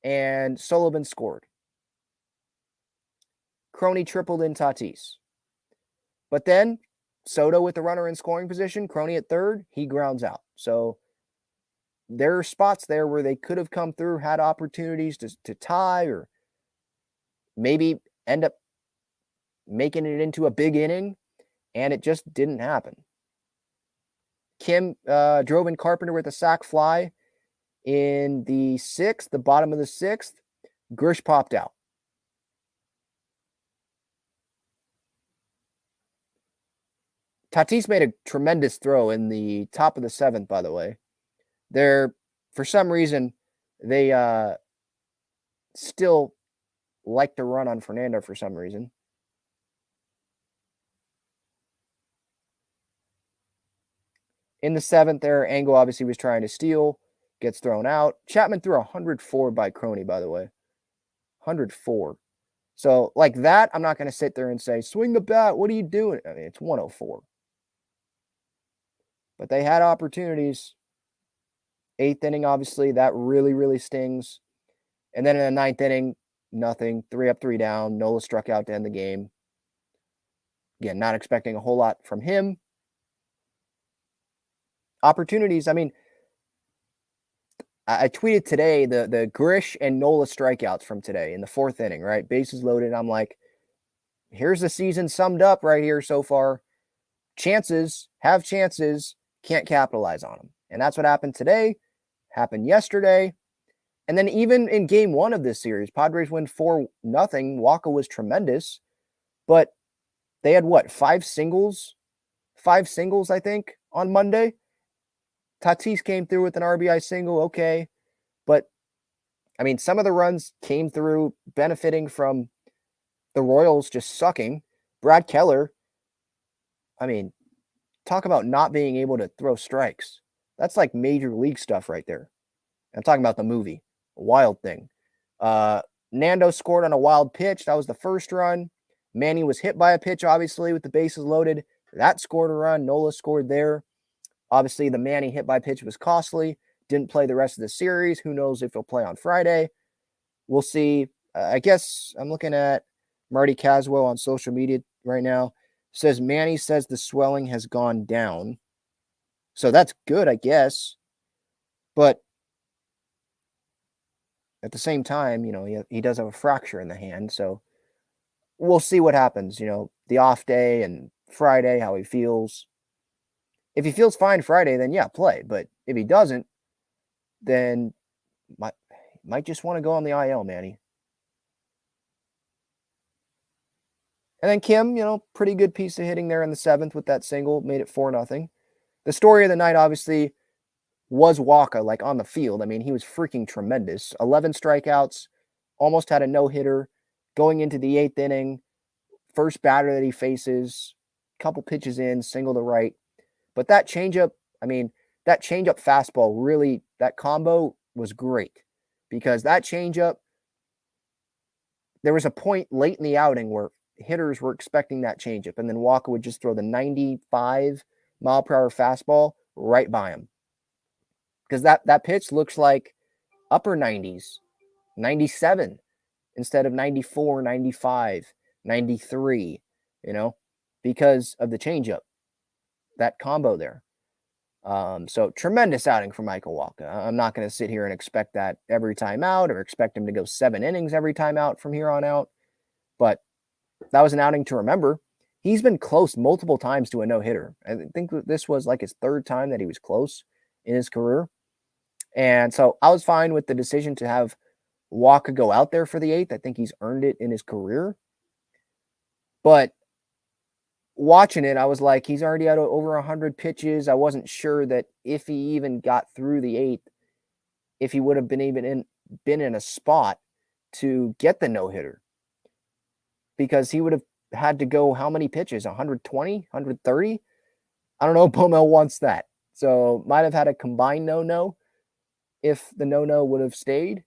and Sullivan scored. Crony tripled in Tatis. But then Soto with the runner in scoring position, Crony at third, he grounds out. So there are spots there where they could have come through, had opportunities to tie, or maybe end up making it into a big inning, and it just didn't happen. Kim drove in Carpenter with a sac fly In the sixth, the bottom of the sixth, Grish popped out. Tatis made a tremendous throw in the top of the seventh, by the way. For some reason, they still like to run on Fernando for some reason. In the seventh there, Angle obviously was trying to steal, gets thrown out. Chapman threw 104 by Crony, by the way. 104. So like that, I'm not going to sit there and say, swing the bat, what are you doing? I mean, it's 104. But they had opportunities. Eighth inning, obviously, that really, really stings. And then in the ninth inning, nothing. 3 up, 3 down. Nola struck out to end the game. Again, not expecting a whole lot from him. Opportunities, I mean, I tweeted today the Grish and Nola strikeouts from today in the fourth inning, right? Bases loaded. I'm like, here's the season summed up right here so far. Chances, have chances, can't capitalize on them. And that's what happened today, happened yesterday. And then even in game one of this series, Padres win 4-0. Wacha was tremendous. But they had what, 5 singles? 5 singles, I think, on Monday. Tatis came through with an RBI single, okay. But, I mean, some of the runs came through benefiting from the Royals just sucking. Brad Keller, I mean, talk about not being able to throw strikes. That's like major league stuff right there. I'm talking about the movie, a wild thing. Nando scored on a wild pitch. That was the first run. Manny was hit by a pitch, obviously, with the bases loaded. That scored a run. Nola scored there. Obviously, the Manny hit by pitch was costly. Didn't play the rest of the series. Who knows if he'll play on Friday. We'll see. I guess I'm looking at Marty Caswell on social media right now. Says Manny says the swelling has gone down. So that's good, I guess. But at the same time, you know, he does have a fracture in the hand. So we'll see what happens, you know, the off day and Friday, how he feels. If he feels fine Friday, then yeah, play. But if he doesn't, then might just want to go on the IL, Manny. And then Kim, you know, pretty good piece of hitting there in the seventh with that single, made it 4-0. The story of the night, obviously, was Wacha, like on the field. I mean, he was freaking tremendous. 11 strikeouts, almost had a no-hitter, going into the 8th inning, first batter that he faces, couple pitches in, single to right. But that changeup, I mean, that changeup fastball really, that combo was great because that changeup, there was a point late in the outing where hitters were expecting that changeup, and then Wacha would just throw the 95-mile-per-hour fastball right by him. Because that pitch looks like upper 90s, 97 instead of 94, 95, 93, you know, because of the changeup, that combo there. So tremendous outing for Michael Wacha. I'm not going to sit here and expect that every time out or expect him to go 7 innings every time out from here on out. But that was an outing to remember. He's been close multiple times to a no-hitter. I think this was like his 3rd time that he was close in his career. And so I was fine with the decision to have Wacha go out there for the 8th. I think he's earned it in his career. But watching it, I was like, he's already had over 100 pitches. I wasn't sure that if he even got through the 8th, if he would have been in a spot to get the no-hitter. Because he would have had to go how many pitches? 120, 130? I don't know if Bomel wants that. So might have had a combined no-no if the no-no would have stayed.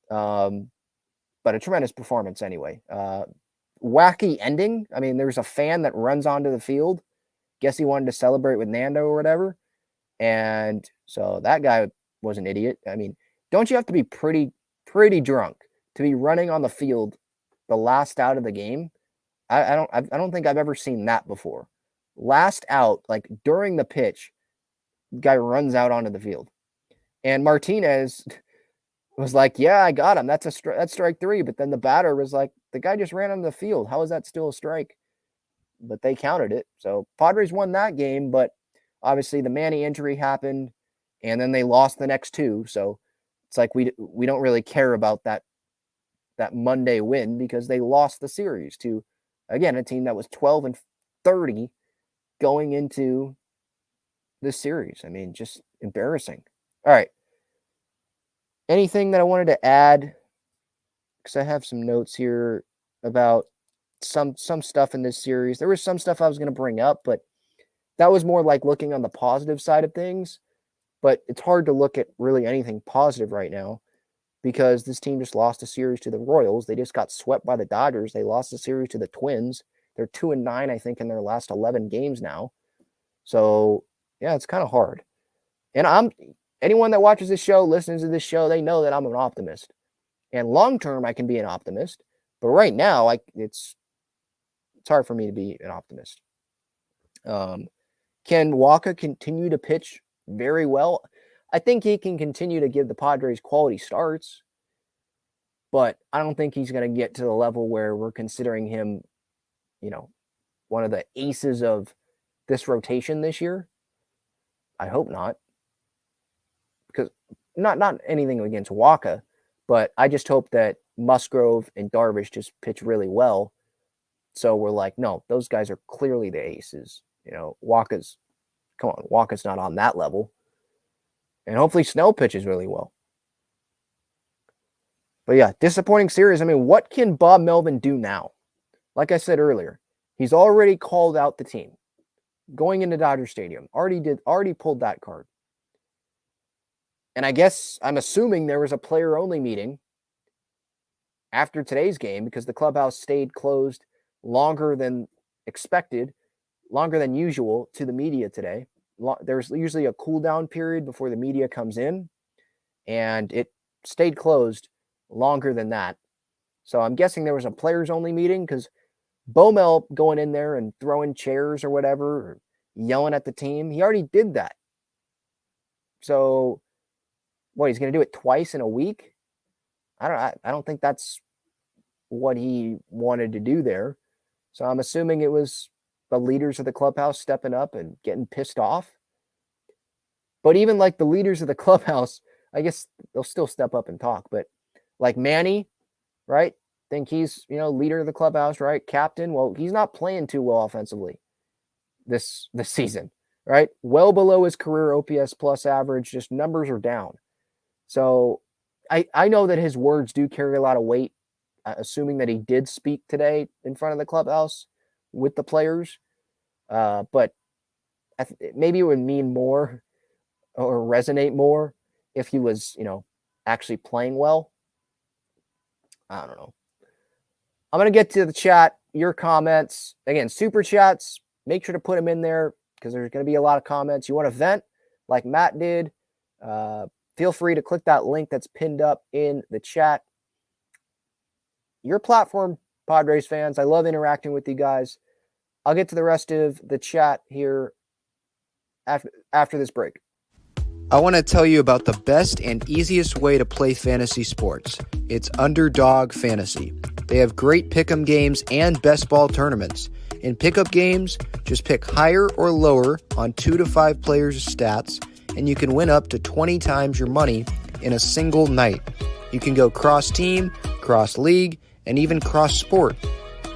But a tremendous performance anyway. Wacky ending. I mean, there's a fan that runs onto the field. Guess he wanted to celebrate with Nando or whatever. And so that guy was an idiot. I mean, don't you have to be pretty drunk to be running on the field the last out of the game? I don't think I've ever seen that before. Last out, like during the pitch, guy runs out onto the field. And Martinez was like, yeah, I got him. That's strike 3. But then the batter was like, the guy just ran onto the field. How is that still a strike? But they counted it. So Padres won that game, but obviously the Manny injury happened. and then they lost the next two. So it's like we don't really care about that Monday win because they lost the series to, again, a team that was 12-30 going into this series. I mean, just embarrassing. All right. Anything that I wanted to add? Because I have some notes here about some stuff in this series. There was some stuff I was going to bring up, but that was more like looking on the positive side of things. But it's hard to look at really anything positive right now because this team just lost a series to the Royals. They just got swept by the Dodgers. They lost a series to the Twins. They're 2-9, I think, in their last 11 games now. So, yeah, it's kind of hard. And anyone that watches this show, listens to this show, they know that I'm an optimist. And long term, I can be an optimist. But right now, it's hard for me to be an optimist. Can Wacha continue to pitch very well? I think he can continue to give the Padres quality starts, but I don't think he's going to get to the level where we're considering him, one of the aces of this rotation this year. I hope not, because not anything against Wacha, but I just hope that Musgrove and Darvish just pitch really well. So we're like, no, those guys are clearly the aces. Wacha's not on that level. And hopefully Snell pitches really well. But yeah, disappointing series. I mean, what can Bob Melvin do now? Like I said earlier, he's already called out the team going into Dodger Stadium. Already pulled that card. And I guess I'm assuming there was a player-only meeting after today's game because the clubhouse stayed closed longer than expected, longer than usual to the media today. There's usually a cool down period before the media comes in, and it stayed closed longer than that. So I'm guessing there was a players only meeting because Bomel going in there and throwing chairs or whatever, or yelling at the team, he already did that. So what, he's going to do it twice in a week? I don't think that's what he wanted to do there. So I'm assuming it was the leaders of the clubhouse stepping up and getting pissed off. But even like the leaders of the clubhouse, I guess they'll still step up and talk. But like Manny, right? Think he's, leader of the clubhouse, right? Captain. Well, he's not playing too well offensively this season, right? Well below his career OPS plus average. Just numbers are down. So I know that his words do carry a lot of weight, assuming that he did speak today in front of the clubhouse with the players. But maybe it would mean more or resonate more if he was, actually playing well. I don't know. I'm going to get to the chat, your comments. Again, super chats, make sure to put them in there because there's going to be a lot of comments. You want to vent like Matt did, feel free to click that link that's pinned up in the chat. Your platform, Padres fans. I love interacting with you guys. I'll get to the rest of the chat here after this break. I want to tell you about the best and easiest way to play fantasy sports. It's Underdog Fantasy. They have great pick'em games and best ball tournaments. In pickup games, just pick higher or lower on 2 to 5 players' stats, and you can win up to 20 times your money in a single night. You can go cross-team, cross-league, and even cross-sport.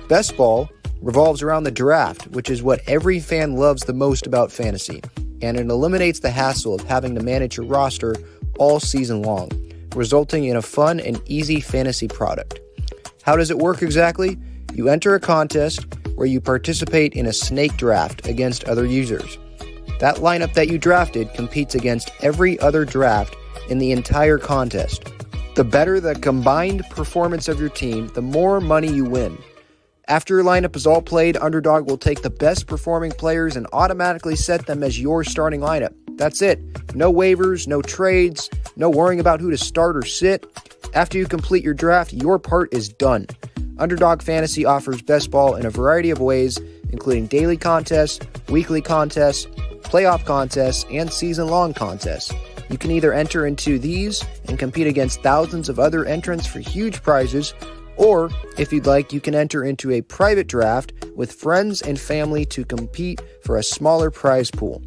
Best ball revolves around the draft, which is what every fan loves the most about fantasy, and it eliminates the hassle of having to manage your roster all season long, resulting in a fun and easy fantasy product. How does it work exactly? You enter a contest where you participate in a snake draft against other users. That lineup that you drafted competes against every other draft in the entire contest. The better the combined performance of your team, the more money you win. After your lineup is all played, Underdog will take the best performing players and automatically set them as your starting lineup. That's it. No waivers, no trades, no worrying about who to start or sit. After you complete your draft, your part is done. Underdog Fantasy offers best ball in a variety of ways, including daily contests, weekly contests, playoff contests, and season-long contests. You can either enter into these and compete against thousands of other entrants for huge prizes, or, if you'd like, you can enter into a private draft with friends and family to compete for a smaller prize pool.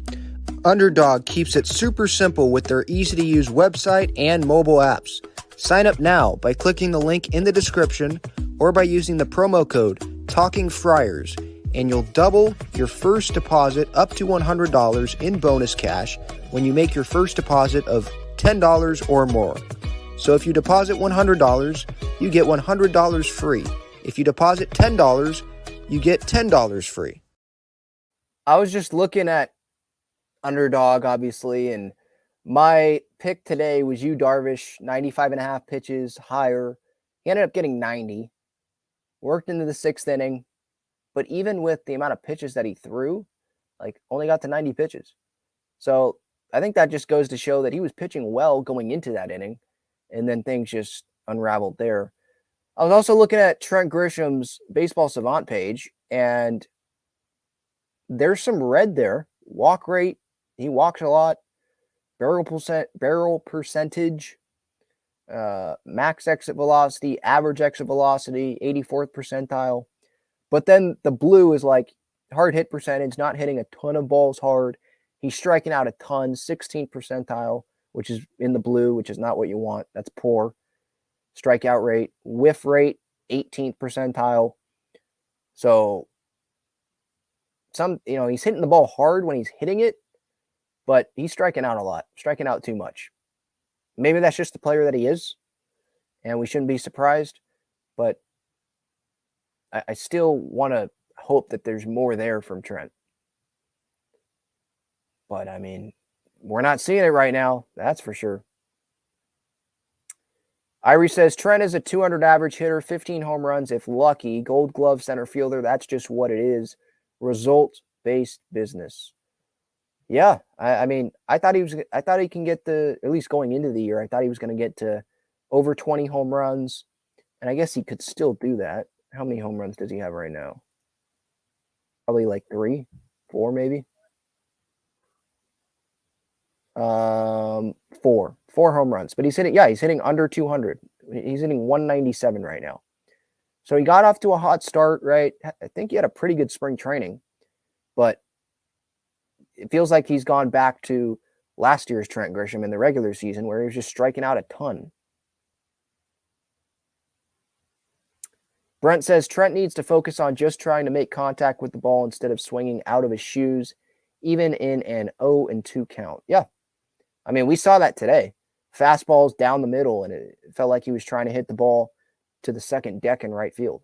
Underdog keeps it super simple with their easy-to-use website and mobile apps. Sign up now by clicking the link in the description or by using the promo code TALKINGFRIARS, and you'll double your first deposit up to $100 in bonus cash when you make your first deposit of $10 or more. So if you deposit $100, you get $100 free. If you deposit $10, you get $10 free. I was just looking at Underdog, obviously, and my pick today was Yu Darvish, 95.5 pitches, higher. He ended up getting 90. Worked into the 6th inning, but even with the amount of pitches that he threw, like only got to 90 pitches. So I think that just goes to show that he was pitching well going into that inning, and then things just unraveled there. I was also looking at Trent Grisham's Baseball Savant page, and there's some red there. Walk rate, he walks a lot. Barrel percentage, max exit velocity, average exit velocity, 84th percentile. But then the blue is like hard hit percentage, not hitting a ton of balls hard. He's striking out a ton, 16th percentile, which is in the blue, which is not what you want. That's poor. Strikeout rate, whiff rate, 18th percentile. So he's hitting the ball hard when he's hitting it, but he's striking out a lot, striking out too much. Maybe that's just the player that he is, and we shouldn't be surprised, but I still want to hope that there's more there from Trent. But, I mean, we're not seeing it right now, that's for sure. Irie says, Trent is a 200 average hitter, 15 home runs if lucky, Gold Glove center fielder, that's just what it is. Result-based business. Yeah, I mean, I thought he can get at least going into the year, I thought he was going to get to over 20 home runs, and I guess he could still do that. How many home runs does he have right now? Probably like 3, 4 maybe. 4 home runs, but he's hitting under 200. He's hitting 197 right now. So he got off to a hot start, right? I think he had a pretty good spring training, but it feels like he's gone back to last year's Trent Grisham in the regular season where he was just striking out a ton. Brent says Trent needs to focus on just trying to make contact with the ball instead of swinging out of his shoes, even in an 0-2 count. Yeah. I mean, we saw that today. Fastballs down the middle, and it felt like he was trying to hit the ball to the second deck in right field.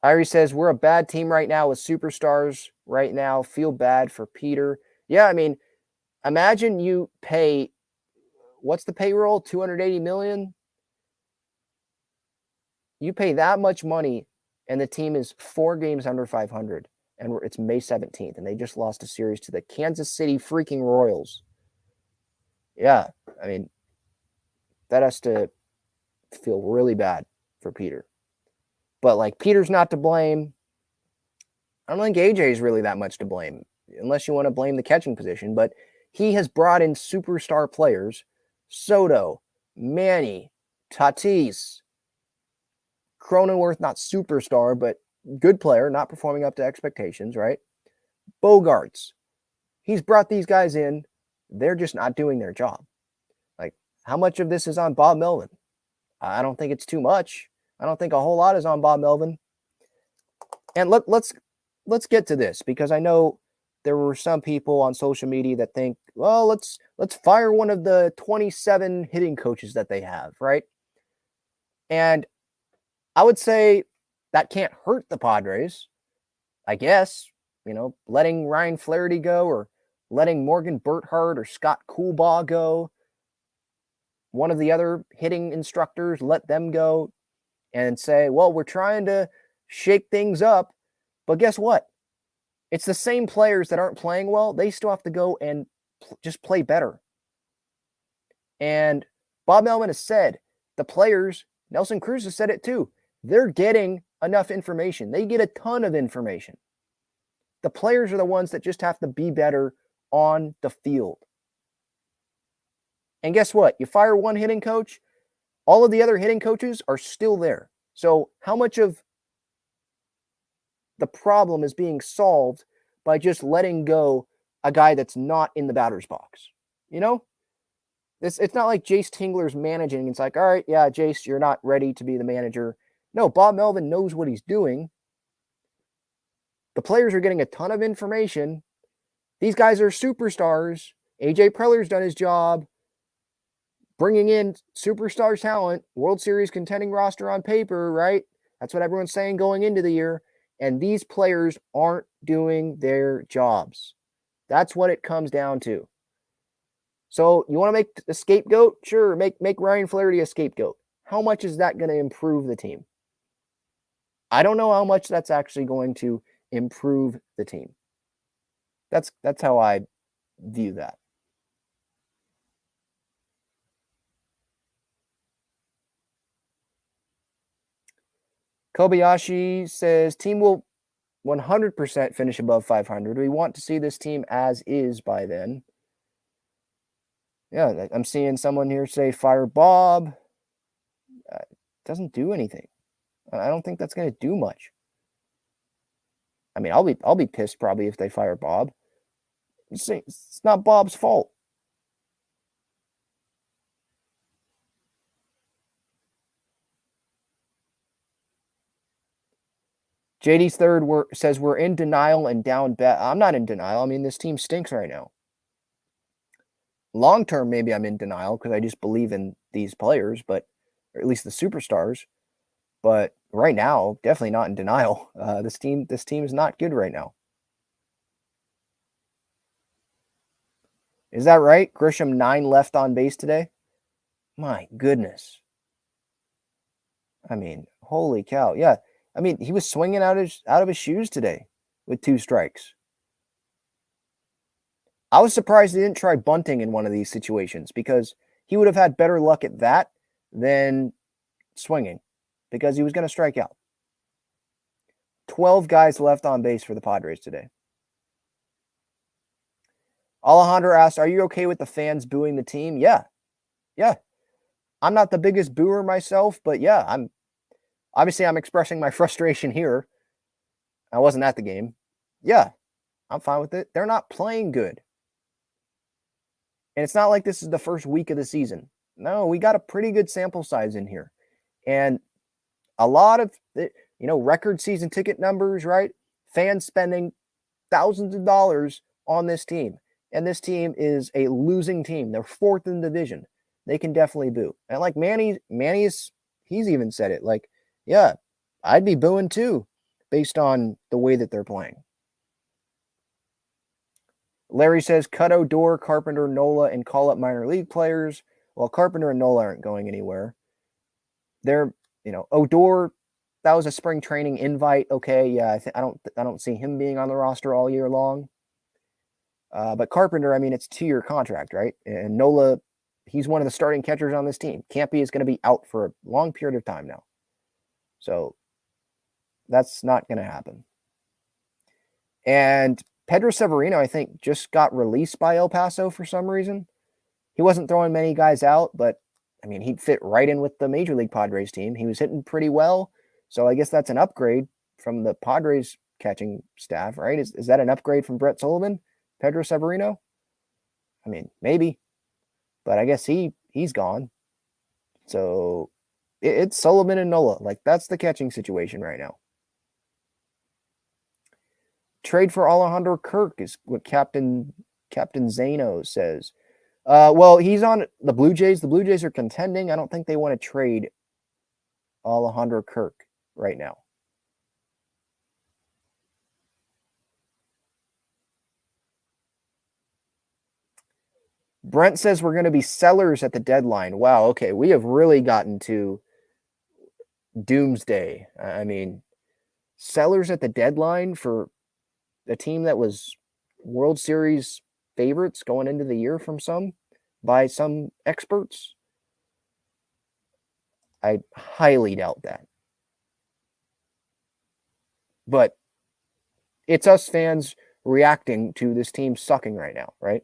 Irie says, we're a bad team right now with superstars right now. Feel bad for Peter. Yeah, I mean, imagine you pay, what's the payroll? $280 million? You pay that much money, and the team is 4 games under 500, and it's May 17th, and they just lost a series to the Kansas City freaking Royals. Yeah, I mean, that has to feel really bad for Peter. But, like, Peter's not to blame. I don't think AJ is really that much to blame, unless you want to blame the catching position. But he has brought in superstar players. Soto, Manny, Tatis, Cronenworth, not superstar, but good player, not performing up to expectations, right? Bogarts. He's brought these guys in. They're just not doing their job. Like, how much of this is on Bob Melvin? I don't think it's too much. I don't think a whole lot is on Bob Melvin. And let's get to this, because I know there were some people on social media that think, well, let's fire one of the 27 hitting coaches that they have, right? And I would say that can't hurt the Padres. I guess, letting Ryan Flaherty go, or letting Morgan Burkhart or Scott Coolbaugh go. One of the other hitting instructors, let them go and say, well, we're trying to shake things up. But guess what? It's the same players that aren't playing well. They still have to go and just play better. And Bob Melvin has said, the players, Nelson Cruz has said it too, they're getting enough information. They get a ton of information. The players are the ones that just have to be better on the field. And guess what? You fire one hitting coach, all of the other hitting coaches are still there. So how much of the problem is being solved by just letting go a guy that's not in the batter's box? You know, it's not like Jace Tingler's managing. It's like, all right, yeah, Jace, you're not ready to be the manager. No, Bob Melvin knows what he's doing. The players are getting a ton of information. These guys are superstars. AJ Preller's done his job bringing in superstar talent, World Series contending roster on paper, right? That's what everyone's saying going into the year. And these players aren't doing their jobs. That's what it comes down to. So you want to make a scapegoat? Sure, make Ryan Flaherty a scapegoat. How much is that going to improve the team? I don't know how much that's actually going to improve the team. That's how I view that. Kobayashi says team will 100% finish above 500. We want to see this team as is by then. Yeah, I'm seeing someone here say fire Bob. Doesn't do anything. I don't think that's going to do much. I mean, I'll be pissed probably if they fire Bob. It's not Bob's fault. JD's third says we're in denial and down bad. I'm not in denial. I mean, this team stinks right now. Long term, maybe I'm in denial because I just believe in these players, or at least the superstars. But right now, definitely not in denial. This team is not good right now. Is that right? Grisham 9 left on base today. My goodness. I mean, holy cow! Yeah, I mean, he was swinging out of his shoes today with 2 strikes. I was surprised he didn't try bunting in one of these situations because he would have had better luck at that than swinging because he was going to strike out. 12 guys left on base for the Padres today. Alejandro asked, are you okay with the fans booing the team? Yeah. I'm not the biggest booer myself, but yeah, I'm expressing my frustration here. I wasn't at the game. Yeah, I'm fine with it. They're not playing good. And it's not like this is the first week of the season. No, we got a pretty good sample size in here. And a lot of, record season ticket numbers, right? Fans spending thousands of dollars on this team. And this team is a losing team. They're 4th in the division. They can definitely boo. And like Manny's, he's even said it. Like, yeah, I'd be booing too, based on the way that they're playing. Larry says, cut Odor, Carpenter, Nola, and call up minor league players. Well, Carpenter and Nola aren't going anywhere. They're, Odor, that was a spring training invite. Okay, yeah, I don't see him being on the roster all year long. But Carpenter, I mean, it's a 2-year contract, right? And Nola, he's one of the starting catchers on this team. Campy is going to be out for a long period of time now. So that's not going to happen. And Pedro Severino, I think, just got released by El Paso for some reason. He wasn't throwing many guys out, but, I mean, he'd fit right in with the Major League Padres team. He was hitting pretty well. So I guess that's an upgrade from the Padres catching staff, right? Is that an upgrade from Brett Sullivan, Pedro Severino? I mean, maybe. But I guess he's gone. So it's Sullivan and Nola. Like, that's the catching situation right now. Trade for Alejandro Kirk is what Captain Zano says. Well, he's on the Blue Jays. The Blue Jays are contending. I don't think they want to trade Alejandro Kirk right now. Brent says we're going to be sellers at the deadline. Wow, okay. We have really gotten to doomsday. I mean, sellers at the deadline for a team that was World Series favorites going into the year by some experts. I highly doubt that. But it's us fans reacting to this team sucking right now, right?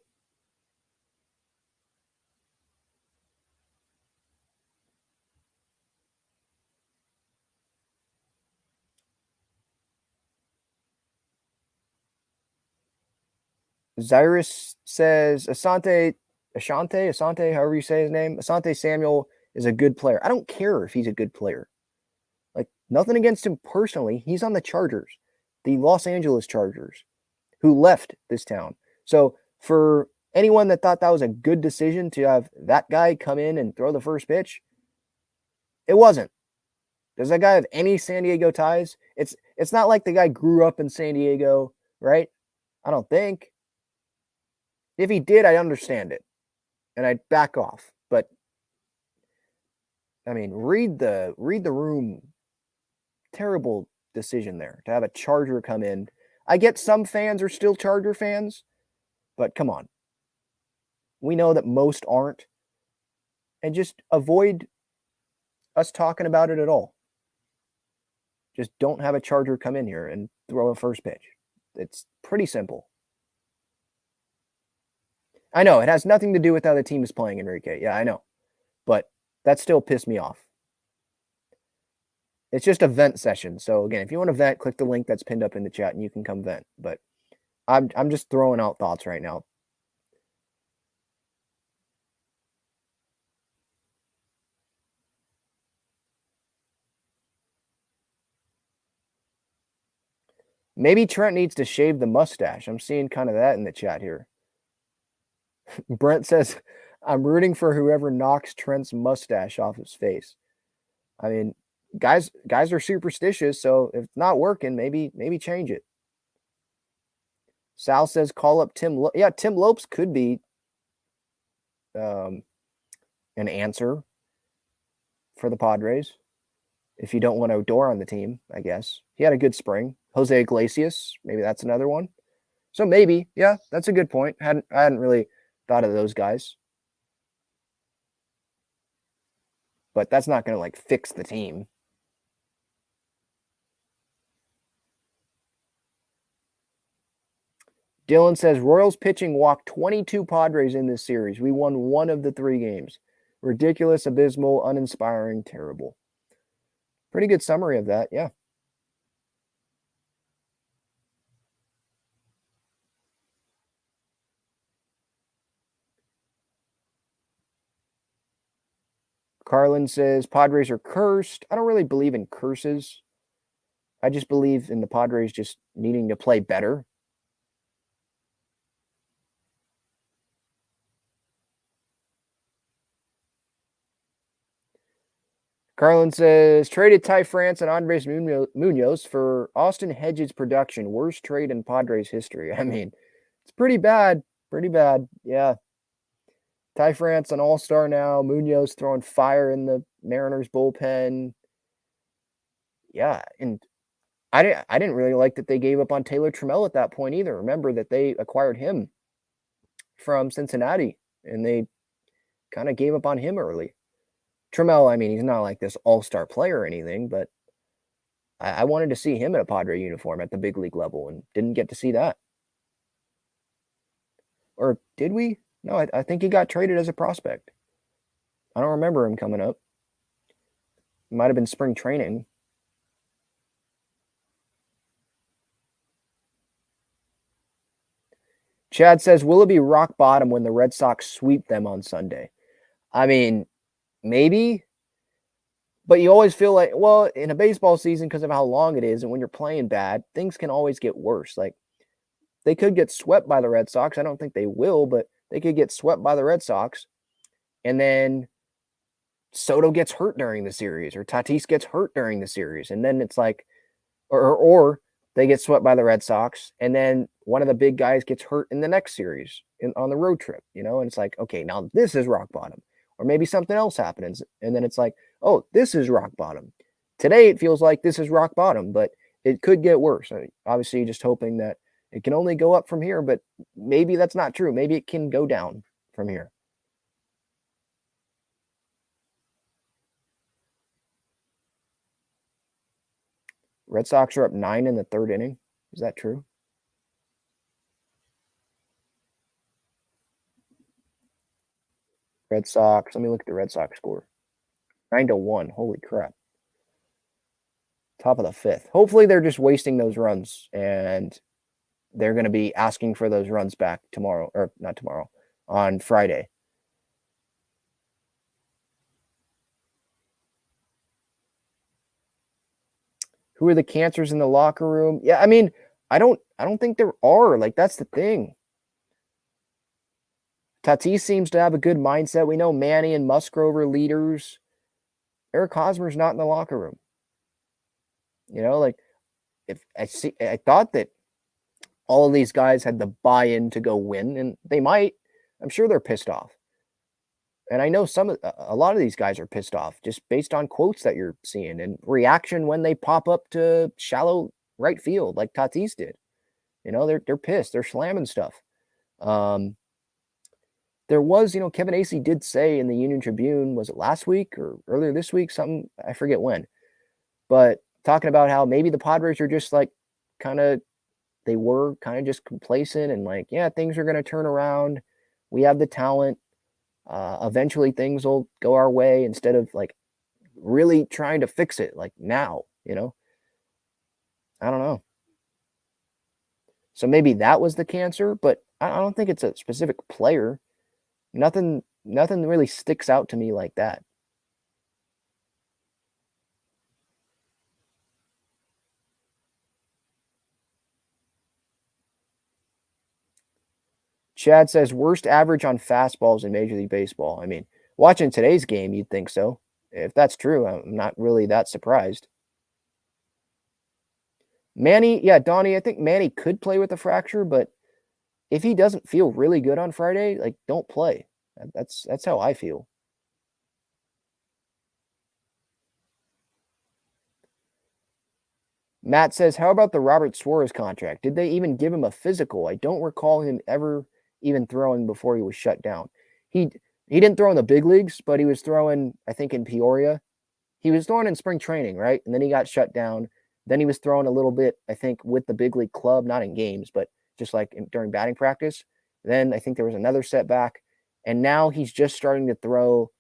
Zyrus says Asante, however you say his name. Asante Samuel is a good player. I don't care if he's a good player. Like, nothing against him personally. He's on the Chargers, the Los Angeles Chargers, who left this town. So for anyone that thought that was a good decision to have that guy come in and throw the first pitch, it wasn't. Does that guy have any San Diego ties? It's not like the guy grew up in San Diego, right? I don't think. If he did, I understand it, and I'd back off. But I mean, read the room. Terrible decision there to have a Charger come in. I get some fans are still Charger fans, but come on. We know that most aren't. And just avoid us talking about it at all. Just don't have a Charger come in here and throw a first pitch. It's pretty simple. I know it has nothing to do with how the team is playing, Enrique. Yeah, I know. But that still pissed me off. It's just a vent session. So again, if you want to vent, click the link that's pinned up in the chat and you can come vent. But I'm just throwing out thoughts right now. Maybe Trent needs to shave the mustache. I'm seeing kind of that in the chat here. Brent says, I'm rooting for whoever knocks Trent's mustache off his face. I mean, guys are superstitious, so if it's not working, maybe change it. Sal says, call up Tim. Yeah, Tim Lopes could be an answer for the Padres if you don't want Odor on the team, I guess. He had a good spring. Jose Iglesias, maybe that's another one. So maybe, yeah, that's a good point. I hadn't really thought of those guys. But that's not going to like fix the team. Dylan says Royals pitching walked 22 Padres in this series. We won one of the 3 games. Ridiculous, abysmal, uninspiring, terrible. Pretty good summary of that, yeah. Carlin says Padres are cursed. I don't really believe in curses. I just believe in the Padres just needing to play better. Carlin says, traded Ty France and Andres Munoz for Austin Hedges production. Worst trade in Padres history. I mean, it's pretty bad. Pretty bad. Yeah. Ty France, an all-star now. Munoz throwing fire in the Mariners bullpen. Yeah, and I didn't really like that they gave up on Taylor Trammell at that point either. Remember that they acquired him from Cincinnati, and they kind of gave up on him early. Trammell, I mean, he's not like this all-star player or anything, but I wanted to see him in a Padre uniform at the big league level and didn't get to see that. Or did we? No, I think he got traded as a prospect. I don't remember him coming up. It might have been spring training. Chad says, will it be rock bottom when the Red Sox sweep them on Sunday? I mean, maybe. But you always feel like, well, in a baseball season, because of how long it is, and when you're playing bad, things can always get worse. Like, they could get swept by the Red Sox. I don't think they will, but they could get swept by the Red Sox. And then Soto gets hurt during the series, or Tatis gets hurt during the series. And then it's like, or they get swept by the Red Sox, and then one of the big guys gets hurt in the next series on the road trip, and it's like, okay, now this is rock bottom. Or maybe something else happens, and then it's like, oh, this is rock bottom. Today it feels like this is rock bottom, but it could get worse. Obviously, just hoping that it can only go up from here, but maybe that's not true. Maybe it can go down from here. Red Sox are up 9 in the 3rd inning. Is that true? Red Sox. Let me look at the Red Sox score. 9-1. Holy crap. Top of the 5th. Hopefully they're just wasting those runs and they're going to be asking for those runs back tomorrow, or not tomorrow, on Friday. Who are the cancers in the locker room? Yeah, I mean, I don't think there are. Like, that's the thing. Tatis seems to have a good mindset. We know Manny and Musgrove are leaders. Eric Hosmer's not in the locker room. Like, if I thought that all of these guys had the buy-in to go win, and they might. I'm sure they're pissed off. And I know a lot of these guys are pissed off just based on quotes that you're seeing and reaction when they pop up to shallow right field like Tatis did. They're pissed. They're slamming stuff. There was, Kevin Acee did say in the Union Tribune, was it last week or earlier this week? Something, I forget when. But talking about how maybe the Padres are just like they were kind of just complacent and like, yeah, things are going to turn around. We have the talent. Eventually things will go our way instead of like really trying to fix it like now, I don't know. So maybe that was the cancer, but I don't think it's a specific player. Nothing really sticks out to me like that. Chad says worst average on fastballs in Major League Baseball. I mean, watching today's game, you'd think so. If that's true, I'm not really that surprised. Manny, yeah, Donnie, I think Manny could play with a fracture, but if he doesn't feel really good on Friday, like, don't play. That's how I feel. Matt says, how about the Robert Suarez contract? Did they even give him a physical? I don't recall him ever even throwing before he was shut down. He didn't throw in the big leagues, but he was throwing, I think, in Peoria. He was throwing in spring training, right? And then he got shut down. Then he was throwing a little bit, I think, with the big league club, not in games, but just like during batting practice. Then I think there was another setback. And now he's just starting to throw,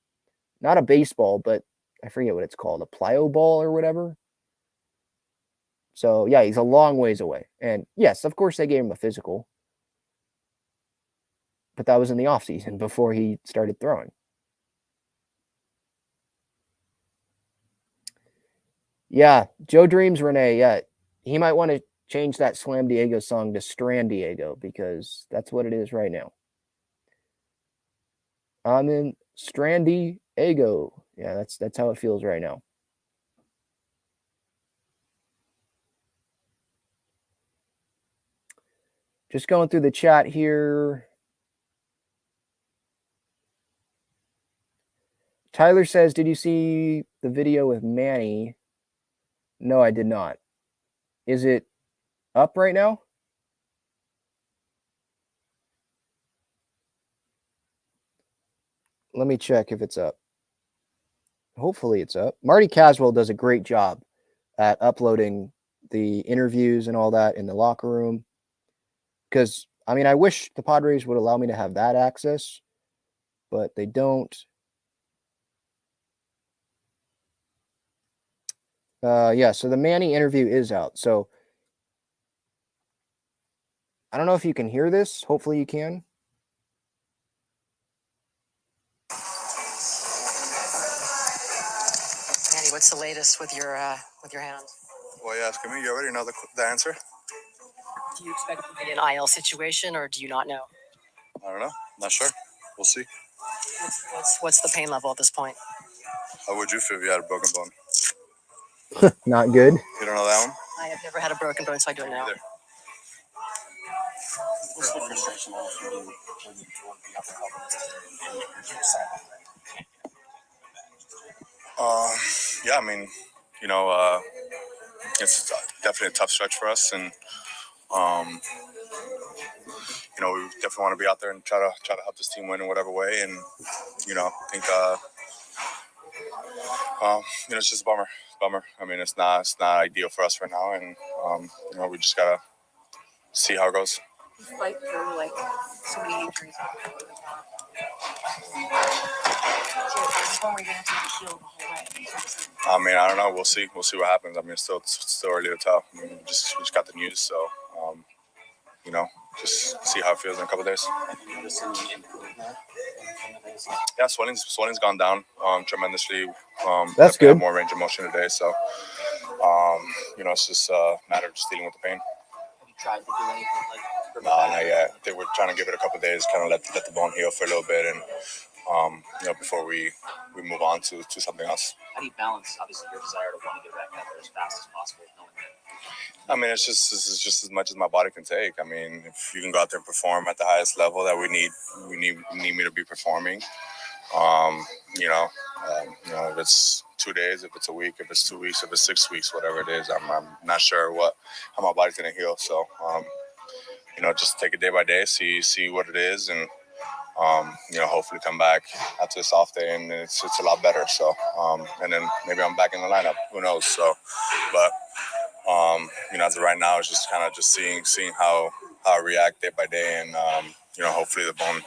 not a baseball, but I forget what it's called, a plyo ball or whatever. So, yeah, he's a long ways away. And, yes, of course they gave him a physical. But that was in the offseason before he started throwing. Yeah, Joe Dreams Renee, yeah. He might want to change that Slam Diego song to Strand Diego because that's what it is right now. I'm in Strand Diego. Yeah, that's how it feels right now. Just going through the chat here. Tyler says, did you see the video with Manny? No, I did not. Is it up right now? Let me check if it's up. Hopefully it's up. Marty Caswell does a great job at uploading the interviews and all that in the locker room. Because, I mean, I wish the Padres would allow me to have that access, but they don't. Yeah, so the Manny interview is out. So I don't know if you can hear this. Hopefully you can. Manny, what's the latest with your hand? Well, you asking me? You already know the answer. Do you expect it to be an IL situation, or do you not know? I don't know. Not sure. We'll see. What's the pain level at this point? How would you feel if you had a broken bone? Not good. You don't know that one? I have never had a broken bone, so I don't know. Either. What's the frustration level for you when you beat up Yeah, I mean, it's definitely a tough stretch for us, and we definitely want to be out there and try to help this team win in whatever way. And I think it's just a bummer. I mean, it's not ideal for us right now, and we just gotta see how it goes. You fight through like so many injuries. I mean, I don't know. We'll see. We'll see what happens. I mean, it's still early to tell. I mean, we just got the news, so just see how it feels in a couple of days. Yeah, swelling's gone down tremendously. That's definitely have good. more range of motion today, so it's just a matter of just dealing with the pain. Have you tried to do anything like? No, not yet. I think we're trying to give it a couple of days, kind of let the bone heal for a little bit, and before we move on to something else. How do you balance, obviously, your desire to want to get back out there as fast as possible, knowing that? I mean, it's just as much as my body can take. I mean, if you can go out there and perform at the highest level that we need me to be performing. If it's 2 days, if it's a week, if it's 2 weeks, if it's 6 weeks, whatever it is, I'm not sure how my body's gonna heal. So, just take it day by day, see what it is, and hopefully come back after this off day and it's a lot better. So, and then maybe I'm back in the lineup. Who knows? So, but as of right now, it's just kind of just seeing how I react day by day, and hopefully the bone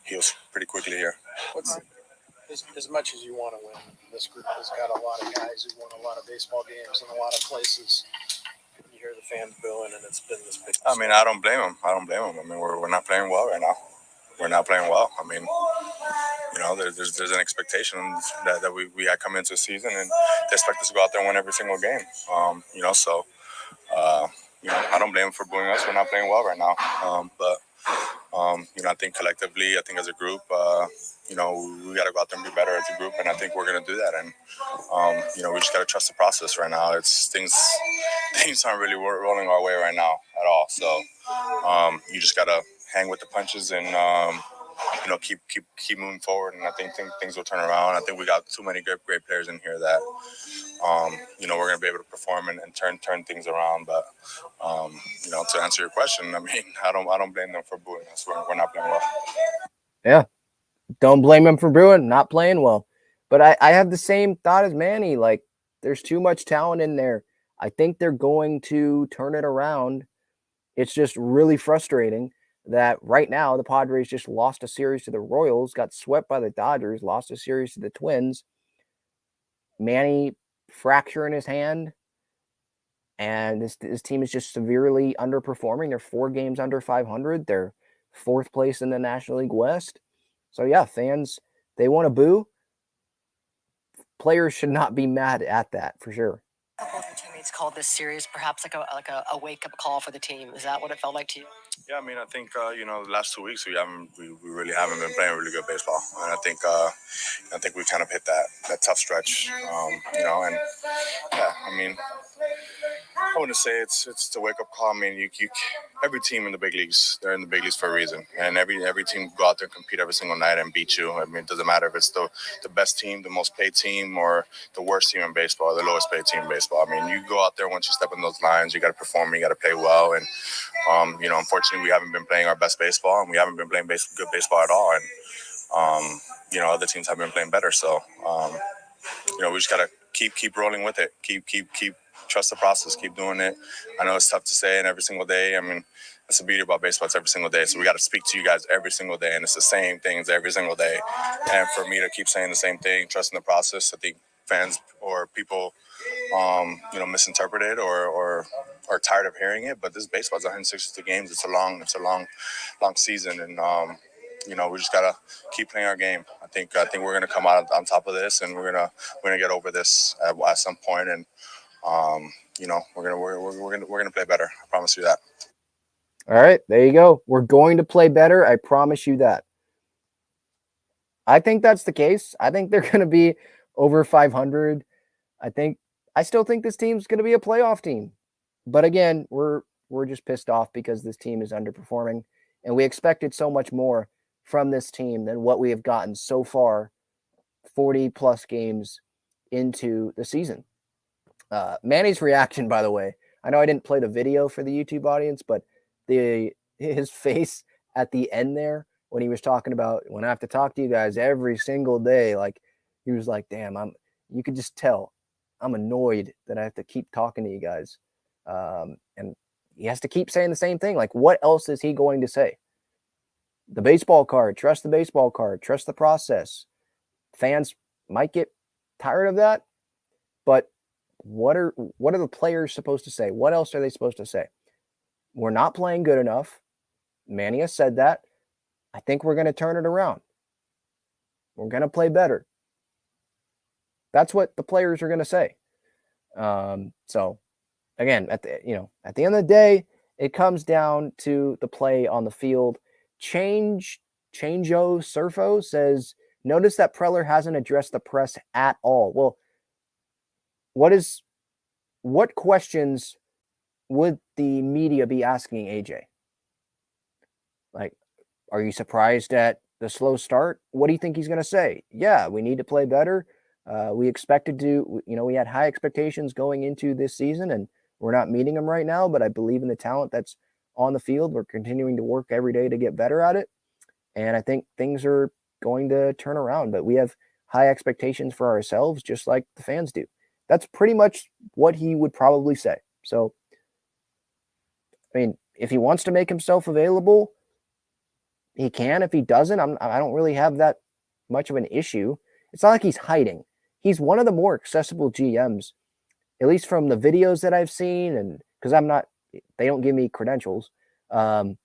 heals pretty quickly here. As much as you want to win, this group has got a lot of guys who won a lot of baseball games in a lot of places. You hear the fans booing, and it's been this big. I mean, I don't blame them. I mean, we're not playing well right now. We're not playing well. I mean, there's an expectation that we had come into the season, and they expect us to go out there and win every single game. I don't blame them for booing us. We're not playing well right now. I think collectively, I think as a group, we got to go out there and be better as a group, and I think we're going to do that. And we just got to trust the process right now. It's things aren't really rolling our way right now at all. So you just got to hang with the punches and keep moving forward. And I think things will turn around. I think we got too many great players in here that we're going to be able to perform and turn things around. But to answer your question, I mean, I don't blame them for booing us. We're not playing well. Yeah. Don't blame him for Bruin, not playing well. But I have the same thought as Manny. Like, there's too much talent in there. I think they're going to turn it around. It's just really frustrating that right now the Padres just lost a series to the Royals, got swept by the Dodgers, lost a series to the Twins. Manny fracturing his hand. And this team is just severely underperforming. They're 4 games under 500. They're 4th place in the National League West. So, yeah, fans, they want to boo. Players should not be mad at that, for sure. A couple of your teammates called this series perhaps like a wake-up call for the team. Is that what it felt like to you? Yeah, I mean, I think the last 2 weeks we really haven't been playing really good baseball, and I think we kind of hit that tough stretch, and yeah, I mean, I wouldn't say it's a wake up call. I mean, every team in the big leagues, they're in the big leagues for a reason, and every team go out there and compete every single night and beat you. I mean, it doesn't matter if it's the best team, the most paid team, or the worst team in baseball, the lowest paid team in baseball. I mean, you go out there once you step in those lines, you got to perform, you got to play well, and unfortunately, we haven't been playing our best baseball, and we haven't been playing good baseball at all, and other teams have been playing better. So, we just gotta keep rolling with it. Keep trust the process. Keep doing it. I know it's tough to say, and every single day. I mean, that's the beauty about baseball. It's every single day. So we got to speak to you guys every single day, and it's the same things every single day. And for me to keep saying the same thing, trusting the process, I think fans or people, misinterpret it or are tired of hearing it. But this baseball is 162 games. It's a long season, and we just gotta keep playing our game. I think we're gonna come out on top of this, and we're gonna get over this at some point, and we're gonna play better. I promise you that. All right, there you go. We're going to play better. I promise you that. I think that's the case. I think they're going to be over 500. I still think this team's going to be a playoff team. But again, we're just pissed off because this team is underperforming, and we expected so much more from this team than what we have gotten so far, 40 plus games into the season. Manny's reaction, by the way, I know I didn't play the video for the YouTube audience, but his face at the end there when he was talking about when I have to talk to you guys every single day, like he was like, damn, you could just tell I'm annoyed that I have to keep talking to you guys. And he has to keep saying the same thing. Like, what else is he going to say? The baseball card, trust the baseball card, trust the process. Fans might get tired of that, but what are the players supposed to say? What else are they supposed to say? we're not playing good enough. Manny has said that. I think we're going to turn it around. We're going to play better. That's what the players are going to say. So again, at the end of the day, it comes down to the play on the field. Changeo Surfo says, notice that Preller hasn't addressed the press at all. Well, what questions would the media be asking AJ? Like, are you surprised at the slow start? What do you think he's going to say? Yeah, we need to play better. We expected to, we had high expectations going into this season, and we're not meeting them right now, but I believe in the talent that's on the field. We're continuing to work every day to get better at it. And I think things are going to turn around, but we have high expectations for ourselves, just like the fans do. That's pretty much what he would probably say. So, I mean, if he wants to make himself available, he can. If he doesn't, I don't really have that much of an issue. It's not like he's hiding. He's one of the more accessible GMs, at least from the videos that I've seen, and because they don't give me credentials. From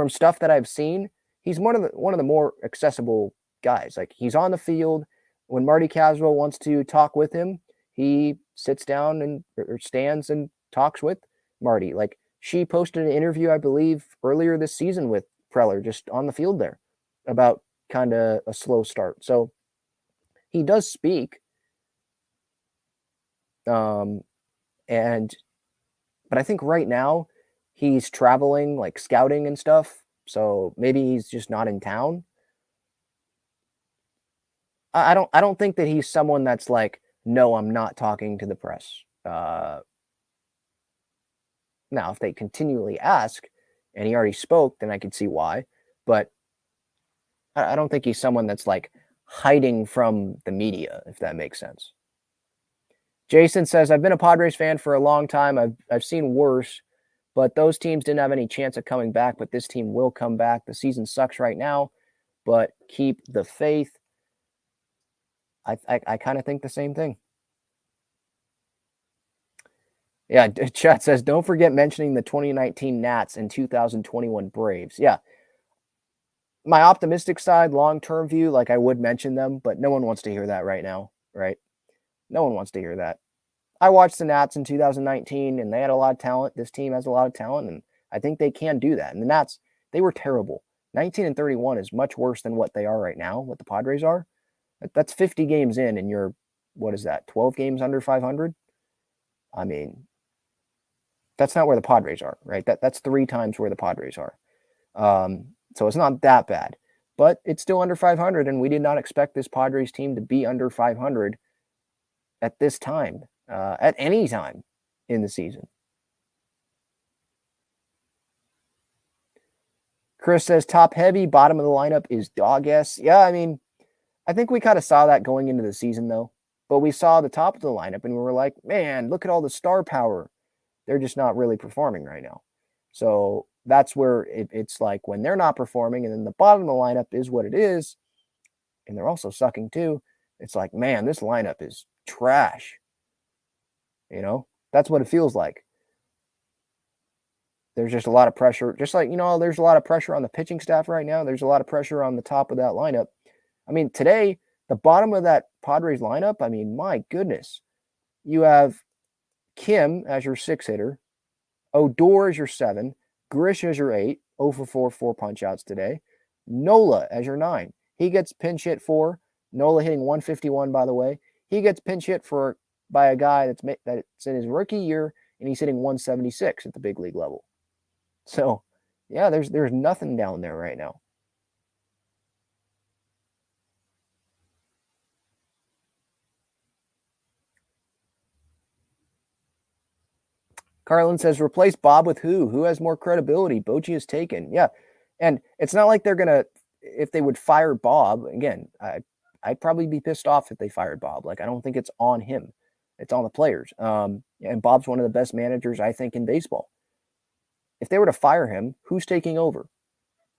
stuff that I've seen, he's one of the more accessible guys. Like, he's on the field. When Marty Caswell wants to talk with him, he sits down or stands and talks with Marty. Like, she posted an interview, I believe, earlier this season with Preller, just on the field there, about kind of a slow start. So he does speak. But I think right now he's traveling, like scouting and stuff. So maybe he's just not in town. I don't think that he's someone that's like, no, I'm not talking to the press. Now, if they continually ask and he already spoke, then I could see why. But I don't think he's someone that's like hiding from the media, if that makes sense. Jason says, I've been a Padres fan for a long time. I've seen worse, but those teams didn't have any chance of coming back, but this team will come back. The season sucks right now, but keep the faith. I kind of think the same thing. Yeah, chat says, don't forget mentioning the 2019 Nats and 2021 Braves. Yeah. My optimistic side, long-term view, like I would mention them, but no one wants to hear that right now, right? No one wants to hear that. I watched the Nats in 2019, and they had a lot of talent. This team has a lot of talent, and I think they can do that. And the Nats, they were terrible. 19-31 is much worse than what they are right now, what the Padres are. That's 50 games in, and you're, 12 games under 500? I mean, that's not where the Padres are, right? That's 3 times where the Padres are. So it's not that bad, but it's still under 500, and we did not expect this Padres team to be under 500 at this time, at any time in the season. Chris says, top heavy, bottom of the lineup is dog S. Yeah, I mean, I think we kind of saw that going into the season, though. But we saw the top of the lineup, and we were like, man, look at all the star power. They're just not really performing right now. So that's where it's like when they're not performing, and then the bottom of the lineup is what it is, and they're also sucking too. It's like, man, this lineup is trash. That's what it feels like. There's just a lot of pressure. Just like, there's a lot of pressure on the pitching staff right now. There's a lot of pressure on the top of that lineup. I mean, today, the bottom of that Padres lineup, I mean, my goodness. You have Kim as your 6 hitter, Odor as your 7, Grish as your 8, 0 for 4 punch outs today, Nola as your 9. He gets pinch hit for, Nola hitting 151, by the way. He gets pinch hit by a guy that's in his rookie year, and he's hitting 176 at the big league level. So, yeah, there's nothing down there right now. Carlin says, replace Bob with who? Who has more credibility? Bochy is taken. Yeah. And it's not like they're going to, if they would fire Bob, again, I'd probably be pissed off if they fired Bob. Like, I don't think it's on him. It's on the players. And Bob's one of the best managers, I think, in baseball. If they were to fire him, who's taking over?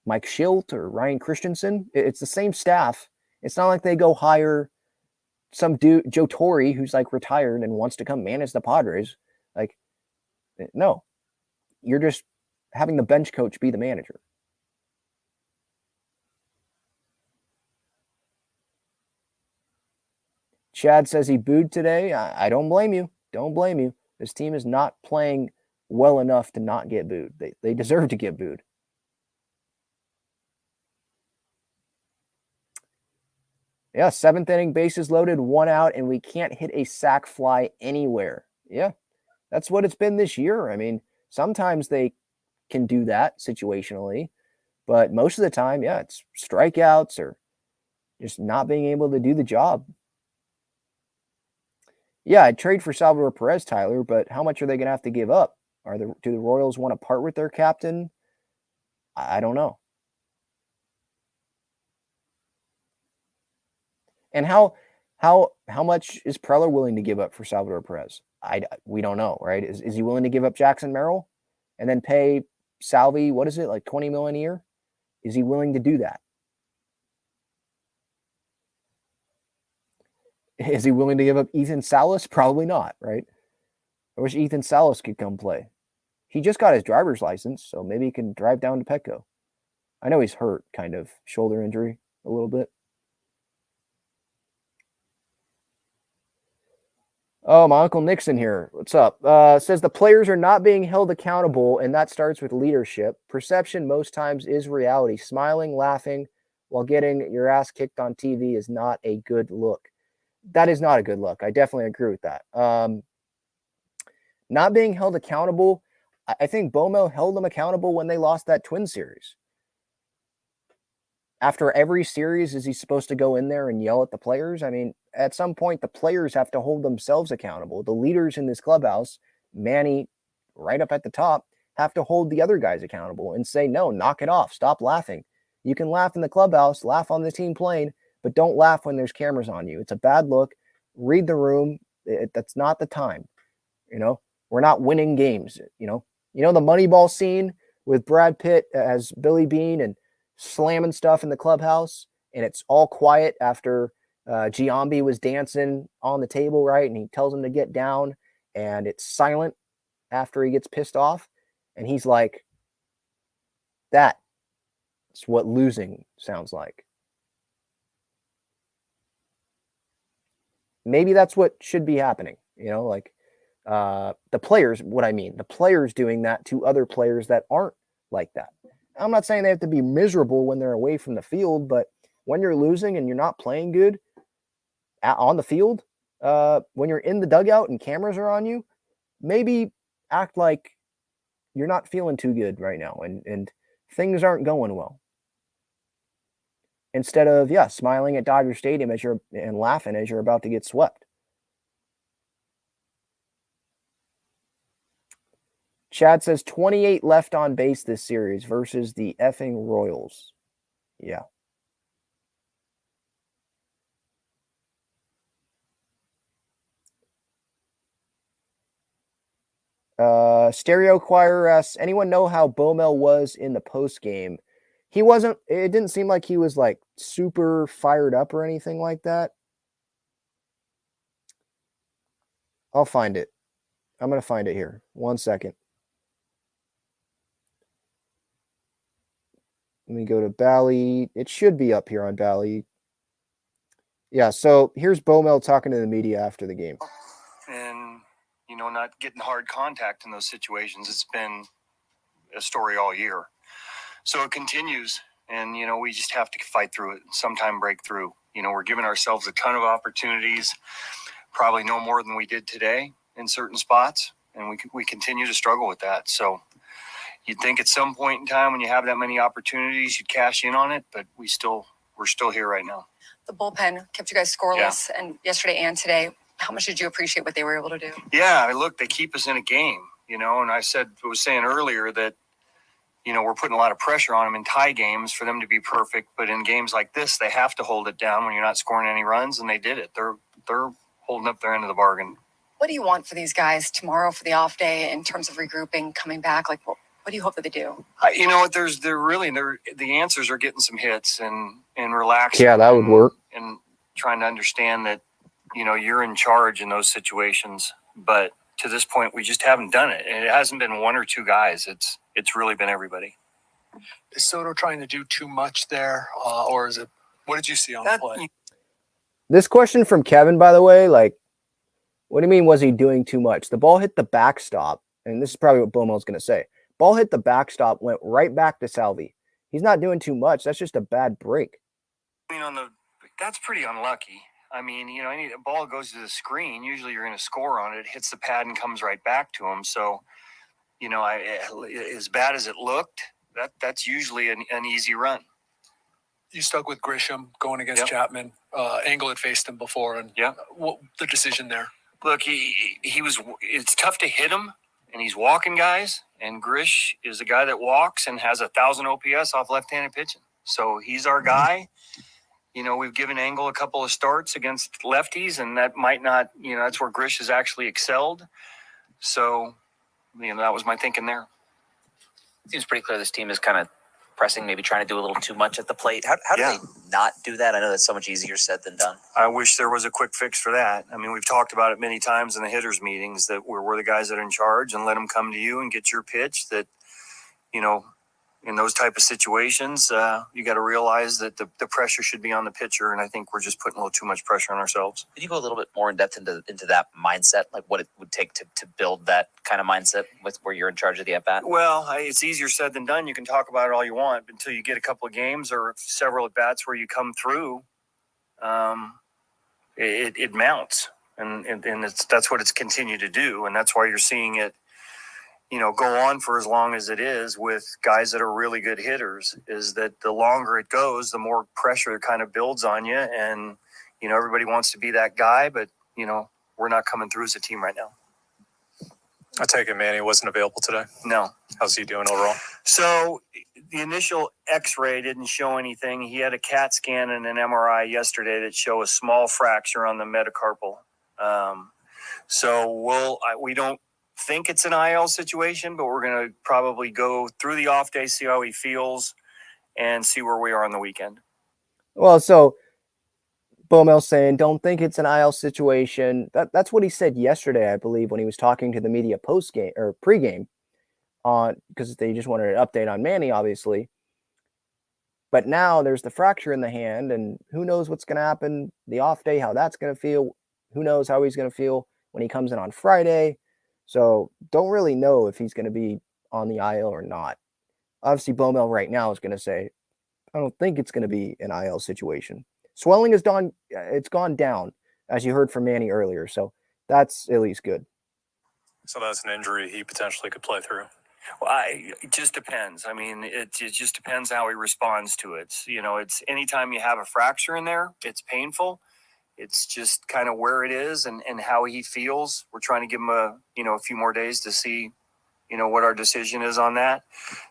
Mike Schilt or Ryan Christensen? It's the same staff. It's not like they go hire some dude, Joe Torre, who's like retired and wants to come manage the Padres. Like, no, you're just having the bench coach be the manager. Chad says he booed today. I don't blame you. Don't blame you. This team is not playing well enough to not get booed. They deserve to get booed. Yeah, 7th inning, bases loaded, 1 out, and we can't hit a sac fly anywhere. Yeah, that's what it's been this year. I mean, sometimes they can do that situationally, but most of the time, yeah, it's strikeouts or just not being able to do the job. Yeah, I'd trade for Salvador Perez, Tyler, but how much are they going to have to give up? Do the Royals want to part with their captain? I don't know. And how much is Preller willing to give up for Salvador Perez? We don't know, right? Is he willing to give up Jackson Merrill and then pay Salvi, what is it, like $20 million a year? Is he willing to do that? Is he willing to give up Ethan Salas? Probably not, right? I wish Ethan Salas could come play. He just got his driver's license, so maybe he can drive down to Petco. I know he's hurt, kind of shoulder injury a little bit. Oh, my Uncle Nixon here. What's up? Says the players are not being held accountable, and that starts with leadership. Perception most times is reality. Smiling, laughing while getting your ass kicked on TV is not a good look. That is not a good look. I definitely agree with that. Not being held accountable, I think Bomel held them accountable when they lost that Twin series. After every series, is he supposed to go in there and yell at the players? I mean, at some point, the players have to hold themselves accountable. The leaders in this clubhouse, Manny right up at the top, have to hold the other guys accountable and say, no, knock it off. Stop laughing. You can laugh in the clubhouse, laugh on the team plane, but don't laugh when there's cameras on you. It's a bad look. Read the room. That's not the time. We're not winning games. The Moneyball scene with Brad Pitt as Billy Bean and slamming stuff in the clubhouse, and it's all quiet after Giambi was dancing on the table, right? And he tells him to get down, and it's silent after he gets pissed off. And he's like, that's what losing sounds like. Maybe that's what should be happening, the players, the players doing that to other players that aren't like that. I'm not saying they have to be miserable when they're away from the field, but when you're losing and you're not playing good on the field, when you're in the dugout and cameras are on you, maybe act like you're not feeling too good right now and things aren't going well. Instead of, smiling at Dodger Stadium and laughing as you're about to get swept. Chad says 28 left on base this series versus the effing Royals. Yeah. Stereo Choir asks, anyone know how Bomel was in the post game? He wasn't, it didn't seem like he was like super fired up or anything like that. I'll find it. I'm going to find it here. 1 second. Let me go to Bally. It should be up here on Bally. Yeah, so here's Bomel talking to the media after the game. And, not getting hard contact in those situations. It's been a story all year. So it continues, and, we just have to fight through it, sometime break through. We're giving ourselves a ton of opportunities, probably no more than we did today in certain spots, and we continue to struggle with that. So you'd think at some point in time when you have that many opportunities, you'd cash in on it, but we're still here right now. The bullpen kept you guys scoreless, and yesterday and today. How much did you appreciate what they were able to do? Yeah, look, they keep us in a game, and I was saying earlier that, we're putting a lot of pressure on them in tie games for them to be perfect, but in games like this, they have to hold it down when you're not scoring any runs, and they did it. They're holding up their end of the bargain. What do you want for these guys tomorrow for the off day in terms of regrouping, coming back? Like, what do you hope that they do? The answers are getting some hits and relaxing. Yeah, that would work. And trying to understand that, you're in charge in those situations. But to this point, we just haven't done it. And it hasn't been one or two guys. it's really been everybody. Is Soto trying to do too much there, or is it? What did you see on the play? This question from Kevin, by the way, like, what do you mean was he doing too much? The ball hit the backstop, and this is probably what Bomel's going to say. Ball hit the backstop, went right back to Salvi. He's not doing too much. That's just a bad break. I mean, that's pretty unlucky. I mean, any ball goes to the screen. Usually, you're going to score on it. It hits the pad and comes right back to him. So, as bad as it looked, that's usually an easy run. You stuck with Grisham going against Chapman. Angle had faced him before, and what the decision there? Look, he was. It's tough to hit him, and he's walking guys. And Grish is a guy that walks and has 1,000 OPS off left-handed pitching. So he's our guy. We've given Angle a couple of starts against lefties, and that might not. That's where Grish has actually excelled. So, that was my thinking there. Seems pretty clear this team is kind of pressing, maybe trying to do a little too much at the plate. How do they not do that? I know that's so much easier said than done. I wish there was a quick fix for that. I mean, we've talked about it many times in the hitters' meetings that we're the guys that are in charge, and let them come to you and get your pitch. That, in those type of situations, you got to realize that the pressure should be on the pitcher, and I think we're just putting a little too much pressure on ourselves. Could you go a little bit more in depth into that mindset, like what it would take to build that kind of mindset with where you're in charge of the at-bat? Well, it's easier said than done. You can talk about it all you want, but until you get a couple of games or several at-bats where you come through, it mounts, and that's what it's continued to do, and that's why you're seeing it go on for as long as it is with guys that are really good hitters, is that the longer it goes, the more pressure it kind of builds on you. And, everybody wants to be that guy, but, we're not coming through as a team right now. I take it Manny wasn't available today. No. How's he doing overall? So the initial x-ray didn't show anything. He had a CAT scan and an MRI yesterday that show a small fracture on the metacarpal. So we don't think it's an IL situation, but we're going to probably go through the off day, see how he feels, and see where we are on the weekend. Well, so Bomel's saying, don't think it's an IL situation. That's what he said yesterday, I believe, when he was talking to the media post-game or pregame, because they just wanted an update on Manny, obviously. But now there's the fracture in the hand, and who knows what's going to happen the off day, how that's going to feel. Who knows how he's going to feel when he comes in on Friday. So don't really know if he's going to be on the IL or not. Obviously, Bomel right now is going to say, I don't think it's going to be an IL situation. Swelling is done. It's gone down, as you heard from Manny earlier. So that's at least good. So that's an injury he potentially could play through. Well, it just depends. I mean, it just depends how he responds to it. It's anytime you have a fracture in there, it's painful. It's just kind of where it is and how he feels. We're trying to give him a few more days to see, what our decision is on that.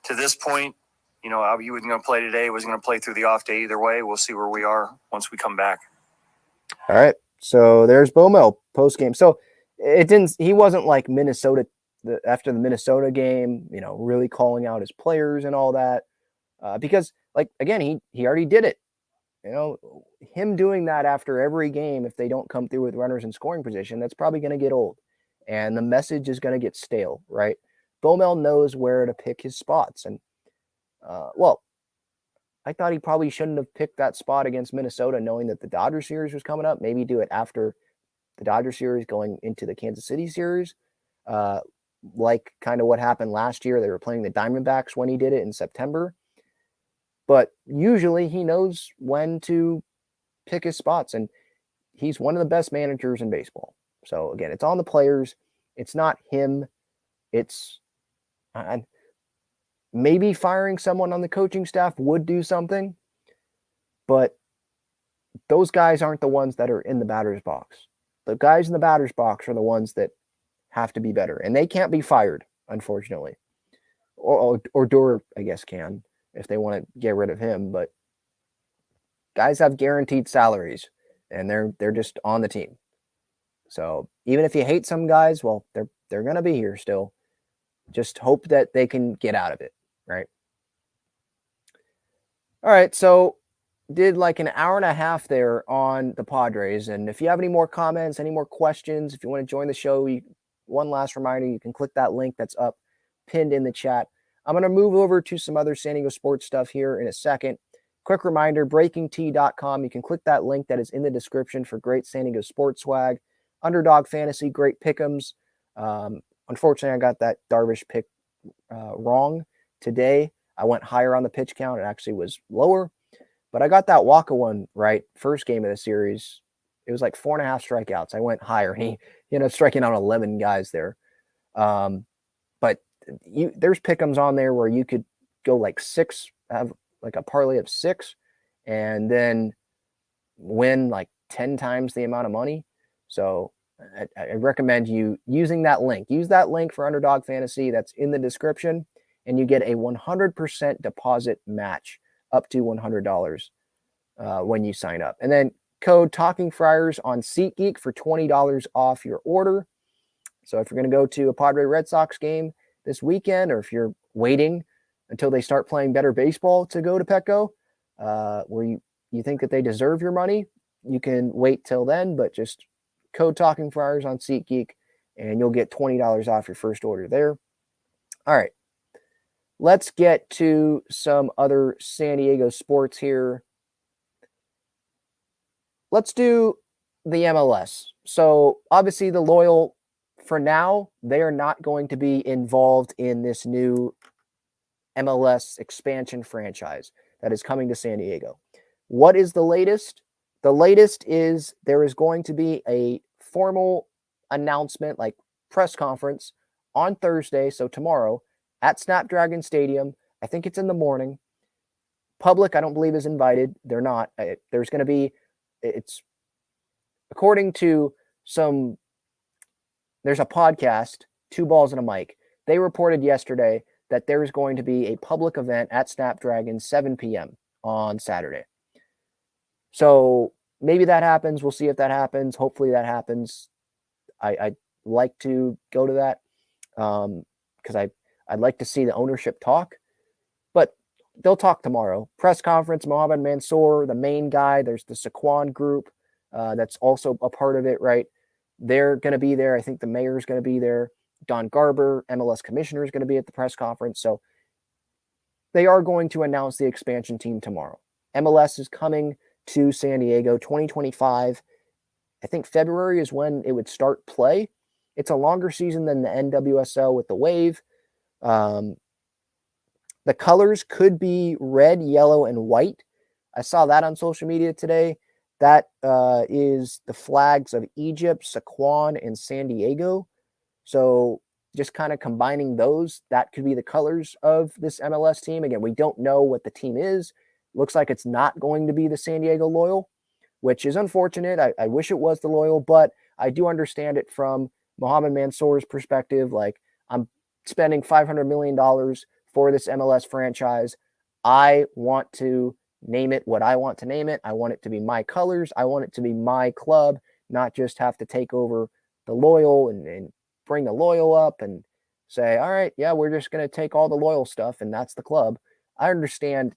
To this point, he wasn't going to play today. He wasn't going to play through the off day either way. We'll see where we are once we come back. All right. So there's Bomel post game. So he wasn't like Minnesota after the Minnesota game, really calling out his players and all that. Because again, he already did it. Him doing that after every game, if they don't come through with runners in scoring position, that's probably going to get old. And the message is going to get stale, right? Bomel knows where to pick his spots. And, I thought he probably shouldn't have picked that spot against Minnesota, knowing that the Dodgers series was coming up. Maybe do it after the Dodgers series going into the Kansas City series. Like kind of what happened last year. They were playing the Diamondbacks when he did it in September. But usually he knows when to pick his spots, and he's one of the best managers in baseball. So again, it's on the players. It's not him. It's maybe firing someone on the coaching staff would do something, but those guys aren't the ones that are in the batter's box. The guys in the batter's box are the ones that have to be better, and they can't be fired, unfortunately. Or Dor, I guess, can, if they want to get rid of him, but guys have guaranteed salaries and they're just on the team. So even if you hate some guys, well, they're going to be here still. Just hope that they can get out of it, right? All right, so did like an hour and a half there on the Padres, and if you have any more comments, any more questions, if you want to join the show, one last reminder, you can click that link that's up pinned in the chat. I'm going to move over to some other San Diego sports stuff here in a second. Quick reminder, breakingt.com. You can click that link that is in the description for great San Diego sports swag. Underdog fantasy, great pick'ems. Unfortunately, I got that Darvish pick wrong today. I went higher on the pitch count. It actually was lower. But I got that Wacha one right. First game of the series. It was like 4.5 strikeouts. I went higher. He ended up striking out 11 guys there. But there's pick'ems on there where you could go like 6, have like a parlay of 6, and then win like 10 times the amount of money. So I recommend you using that link. Use that link for Underdog Fantasy that's in the description, and you get a 100% deposit match up to $100 when you sign up. And then code Talking Friars on SeatGeek for $20 off your order. So if you're going to go to a Padre Red Sox game this weekend, or if you're waiting until they start playing better baseball to go to Petco, where you think that they deserve your money, you can wait till then, but just code Talking Friars on SeatGeek, and you'll get $20 off your first order there. All right. Let's get to some other San Diego sports here. Let's do the MLS. So obviously the Loyal, for now, they are not going to be involved in this new MLS expansion franchise that is coming to San Diego. What is the latest? The latest is there is going to be a formal announcement, like press conference, on Thursday, so tomorrow, at Snapdragon Stadium. I think it's in the morning. Public, I don't believe, is invited. They're not. There's going to be, it's according to there's a podcast, Two Balls and a Mic. They reported yesterday that there is going to be a public event at Snapdragon 7 p.m. on Saturday. So maybe that happens. We'll see if that happens. Hopefully that happens. I'd like to go to that because I'd like to see the ownership talk. But they'll talk tomorrow. Press conference, Mohamed Mansour, the main guy. There's the Saquon group that's also a part of it, right? They're going to be there. I think the mayor's going to be there. Don Garber, MLS commissioner, is going to be at the press conference. So they are going to announce the expansion team tomorrow. MLS is coming to San Diego 2025. I think February is when it would start play. It's a longer season than the NWSL with the Wave. The colors could be red, yellow, and white. I saw that on social media today. That is the flags of Egypt, Saquon, and San Diego. So just kind of combining those, that could be the colors of this MLS team. Again, we don't know what the team is. Looks like it's not going to be the San Diego Loyal, which is unfortunate. I wish it was the Loyal, but I do understand it from Mohamed Mansour's perspective. Like, I'm spending $500 million for this MLS franchise. I want to name it what I want to name it. I want it to be my colors. I want it to be my club, not just have to take over the Loyal and bring the Loyal up and say, all right, yeah, we're just going to take all the Loyal stuff and that's the club. I understand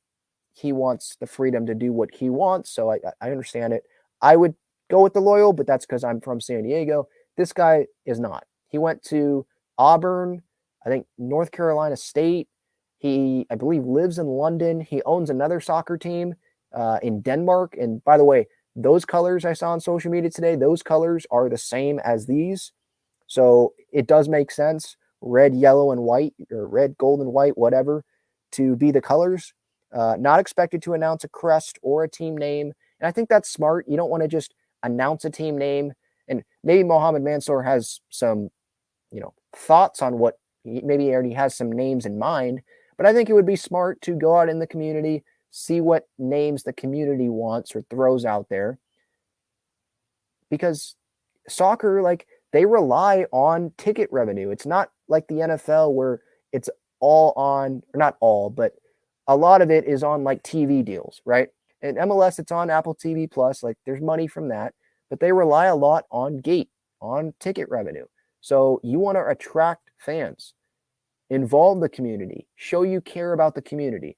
he wants the freedom to do what he wants, so I understand it. I would go with the Loyal, but that's because I'm from San Diego. This guy is not. He went to Auburn, I think North Carolina State. He, I believe, lives in London. He owns another soccer team in Denmark. And by the way, those colors I saw on social media today, those colors are the same as these. So it does make sense, red, yellow, and white, or red, gold, and white, whatever, to be the colors. Not expected to announce a crest or a team name. And I think that's smart. You don't want to just announce a team name. And maybe Mohamed Mansour has some, thoughts on what, maybe he already has some names in mind. But I think it would be smart to go out in the community, see what names the community wants or throws out there. Because soccer, like, they rely on ticket revenue. It's not like the NFL where it's all on, or not all, but a lot of it is on like TV deals, right? And MLS, it's on Apple TV Plus. Like, there's money from that, but they rely a lot on gate, on ticket revenue. So you want to attract fans, involve the community, show you care about the community.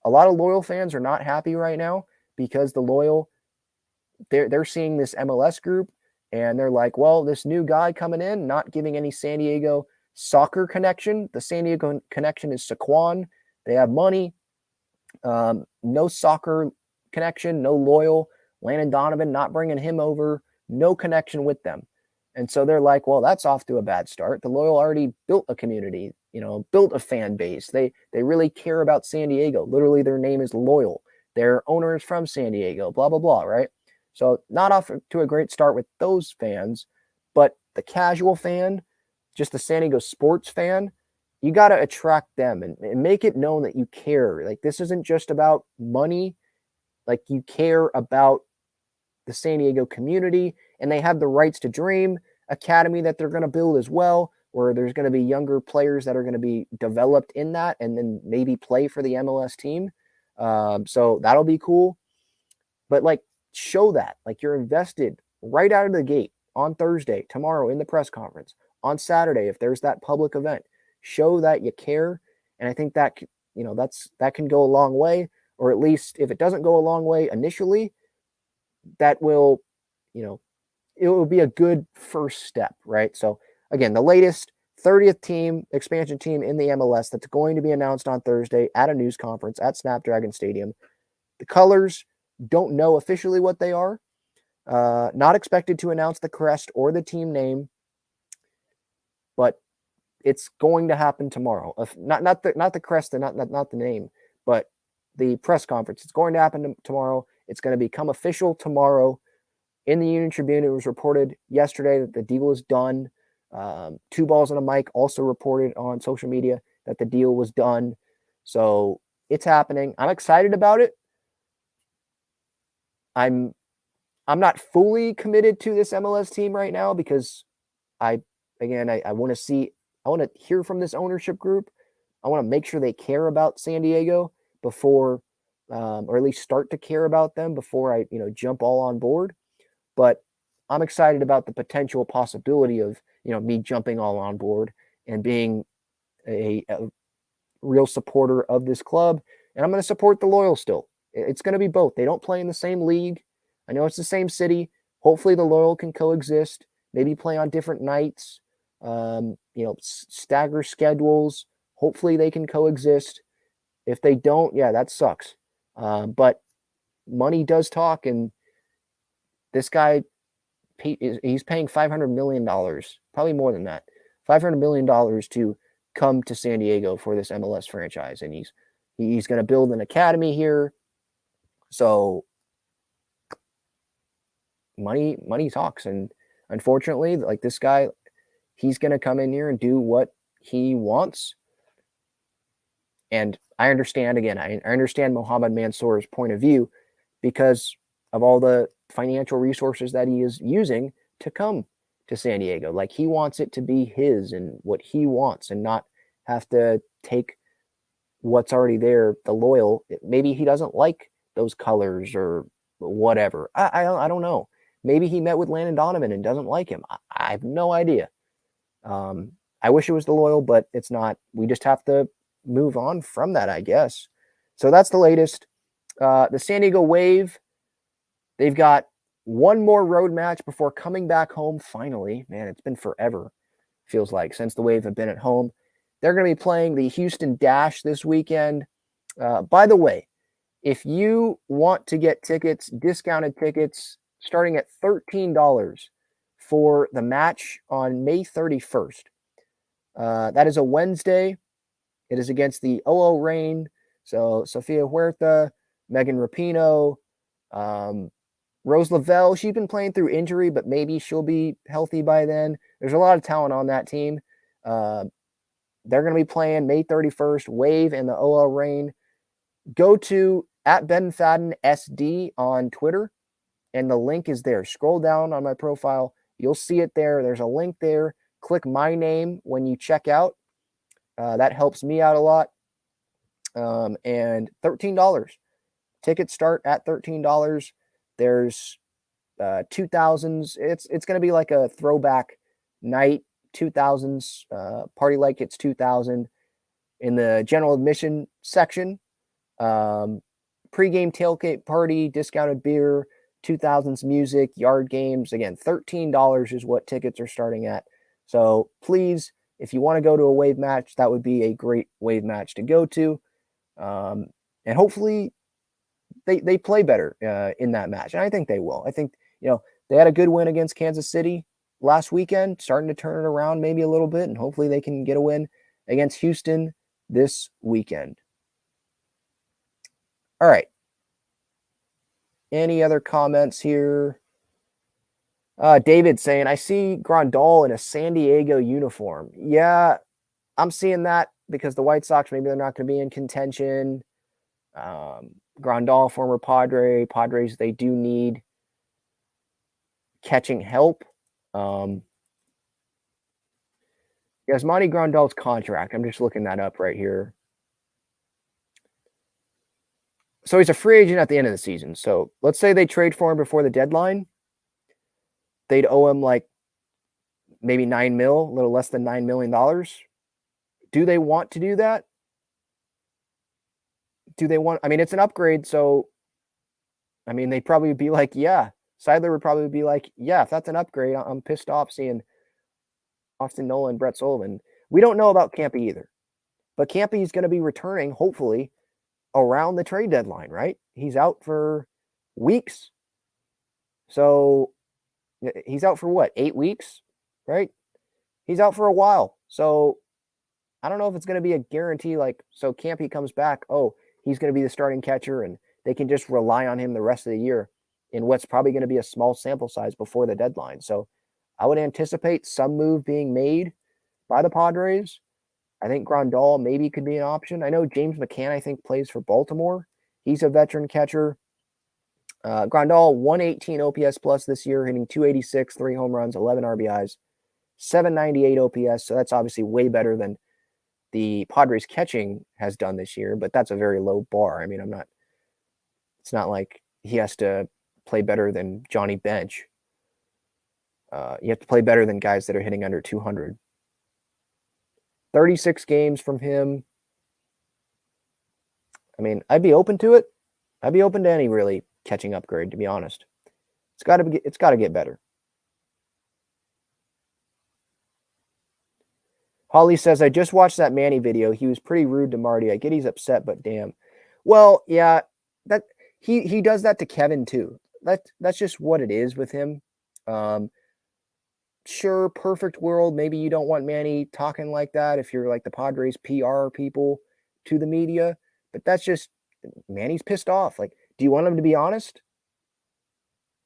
A lot of Loyal fans are not happy right now because the Loyal, they're seeing this MLS group and they're like, well, this new guy coming in, not giving any San Diego soccer connection. The San Diego connection is Saquon. They have money. No soccer connection, no loyal. Landon Donovan, not bringing him over, no connection with them. And so they're like, well, that's off to a bad start. The Loyal already built a community, built a fan base. They really care about San Diego. Literally, their name is Loyal. Their owner is from San Diego, blah, blah, blah, right? So not off to a great start with those fans, but the casual fan, just the San Diego sports fan, you got to attract them and make it known that you care. Like, this isn't just about money. Like, you care about the San Diego community, and they have the Rights to Dream Academy that they're going to build as well, where there's going to be younger players that are going to be developed in that and then maybe play for the MLS team. So that'll be cool. But like, show that like you're invested right out of the gate on Thursday, tomorrow in the press conference, on Saturday if there's that public event. Show that you care, and I think that that can go a long way. Or at least if it doesn't go a long way initially, that will, it will be a good first step, right? So again, the latest 30th team, expansion team in the MLS that's going to be announced on Thursday at a news conference at Snapdragon Stadium. The colors, don't know officially what they are. Not expected to announce the crest or the team name, but it's going to happen tomorrow. Not the crest and not the name, but the press conference. It's going to happen tomorrow. It's going to become official tomorrow. In the Union Tribune, it was reported yesterday that the deal is done. Two Balls and a Mic also reported on social media that the deal was done. So it's happening. I'm excited about it. I'm not fully committed to this MLS team right now because I want to hear from this ownership group. I want to make sure they care about San Diego before, or at least start to care about them before I, jump all on board. But I'm excited about the potential possibility of, me jumping all on board and being a real supporter of this club. And I'm going to support the Loyal still. It's going to be both. They don't play in the same league. I know it's the same city. Hopefully the Loyal can coexist, maybe play on different nights, stagger schedules. Hopefully they can coexist. If they don't, yeah, that sucks. But money does talk, and this guy, he's paying $500 million, probably more than that, $500 million to come to San Diego for this MLS franchise. And he's going to build an academy here. So money talks. And unfortunately, like, this guy, he's going to come in here and do what he wants. And I understand, again, I understand Mohamed Mansour's point of view because of all the financial resources that he is using to come to San Diego. Like, he wants it to be his and what he wants and not have to take what's already there, the Loyal. Maybe he doesn't like those colors or whatever. I don't know. Maybe he met with Landon Donovan and doesn't like him. I have no idea. I wish it was the Loyal, but it's not. We just have to move on from that, I guess. So that's the latest. The San Diego Wave, they've got one more road match before coming back home finally. Man, it's been forever, feels like, since the Wave have been at home. They're going to be playing the Houston Dash this weekend. By the way, if you want to get tickets, discounted tickets, starting at $13 for the match on May 31st. That is a Wednesday. It is against the OO Reign. So Sofia Huerta, Megan Rapinoe, Rose Lavelle. She's been playing through injury, but maybe she'll be healthy by then. There's a lot of talent on that team. They're going to be playing May 31st, Wave and the OO Reign. Go to @Ben Fadden SD on Twitter, and the link is there. Scroll down on my profile. You'll see it there. There's a link there. Click my name when you check out. That helps me out a lot. And $13. Tickets start at $13. There's 2000s. It's going to be like a throwback night. 2000s party like it's 2000 in the general admission section. Pre-game tailgate party, discounted beer, 2000s music, yard games. Again, $13 is what tickets are starting at. So please, if you want to go to a wave match, that would be a great wave match to go to. And hopefully they play better in that match. And I think they will. I think, they had a good win against Kansas City last weekend, starting to turn it around maybe a little bit, and hopefully they can get a win against Houston this weekend. All right. Any other comments here? David saying, I see Grandal in a San Diego uniform. Yeah, I'm seeing that because the White Sox, maybe they're not going to be in contention. Grandal, former Padres, they do need catching help. Yes, Monty Grandal's contract. I'm just looking that up right here. So he's a free agent at the end of the season. So let's say they trade for him before the deadline. They'd owe him like maybe $9 million, a little less than $9 million. Do they want to do that? It's an upgrade. So, they'd probably be like, yeah. Seidler would probably be like, yeah, if that's an upgrade, I'm pissed off seeing Austin Nolan, Brett Sullivan. We don't know about Campy either. But Campy is going to be returning, hopefully, around the trade deadline, right? He's out for weeks. So he's out for what, 8 weeks, right? He's out for a while. So I don't know if it's going to be a guarantee, so Campy comes back, he's going to be the starting catcher, and they can just rely on him the rest of the year in what's probably going to be a small sample size before the deadline. So I would anticipate some move being made by the Padres. I think Grandal maybe could be an option. I know James McCann, I think, plays for Baltimore. He's a veteran catcher. Grandal, 118 OPS plus this year, hitting 286, 3 home runs, 11 RBIs, 798 OPS. So that's obviously way better than the Padres catching has done this year, but that's a very low bar. It's not like he has to play better than Johnny Bench. You have to play better than guys that are hitting under 200. 36 games from him. I'd be open to it. I'd be open to any really catching upgrade, to be honest. It's got to get better. Holly says, I just watched that Manny video. He was pretty rude to Marty. I get he's upset, but damn. Well, yeah, that he does that to Kevin too. That's just what it is with him. Sure, perfect world. Maybe you don't want Manny talking like that if you're like the Padres PR people to the media, but that's just, Manny's pissed off. Do you want him to be honest?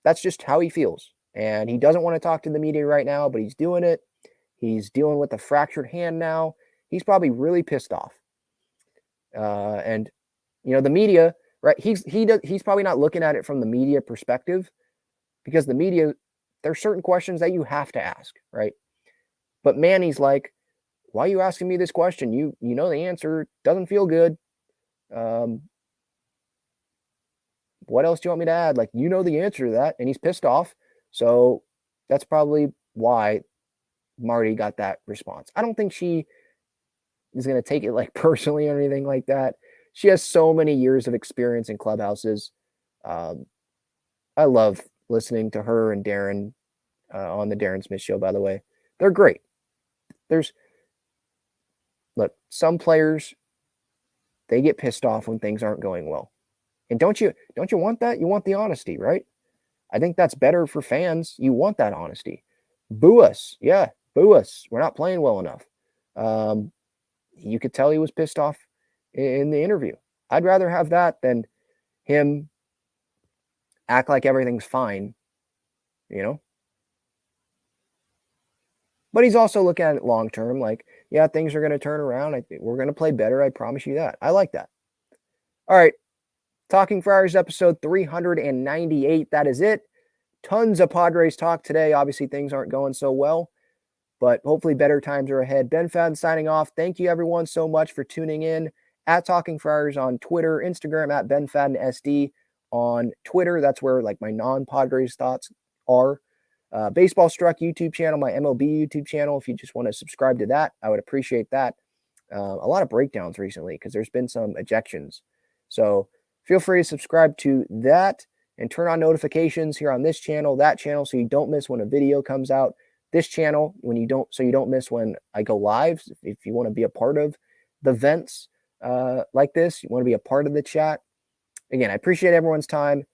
That's just how he feels. And he doesn't want to talk to the media right now, but he's doing it. He's dealing with a fractured hand now. He's probably really pissed off. And the media, right? He's probably not looking at it from the media perspective, because the media, there's certain questions that you have to ask, right? But Manny's like, why are you asking me this question? You know the answer. Doesn't feel good. What else do you want me to add? You know the answer to that. And he's pissed off. So that's probably why Marty got that response. I don't think she is going to take it personally or anything like that. She has so many years of experience in clubhouses. I love listening to her and Darren on the Darren Smith Show, by the way. They're great. Look, some players, they get pissed off when things aren't going well. And don't you want that? You want the honesty, right? I think that's better for fans. You want that honesty. Boo us. Yeah, boo us. We're not playing well enough. You could tell he was pissed off in the interview. I'd rather have that than him act like everything's fine, But he's also looking at it long term, yeah, things are going to turn around. We're going to play better. I promise you that. I like that. All right. Talking Friars episode 398. That is it. Tons of Padres talk today. Obviously, things aren't going so well, but hopefully better times are ahead. Ben Fadden signing off. Thank you, everyone, so much for tuning in. At Talking Friars on Twitter, Instagram, at Ben Fadden SD on Twitter. That's where my non-Padres thoughts are. Baseball Struck YouTube channel, my MLB YouTube channel. If you just want to subscribe to that, I would appreciate that. A lot of breakdowns recently because there's been some ejections. So feel free to subscribe to that and turn on notifications here on this channel, that channel, so you don't miss when a video comes out. this channel when you don't miss when I go live. If you want to be a part of the vents like this, you want to be a part of the chat. Again, I appreciate everyone's time.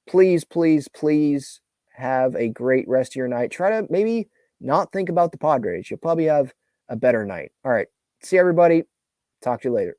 Please, please, please have a great rest of your night. Try to maybe not think about the Padres. You'll probably have a better night. All right. See everybody. Talk to you later.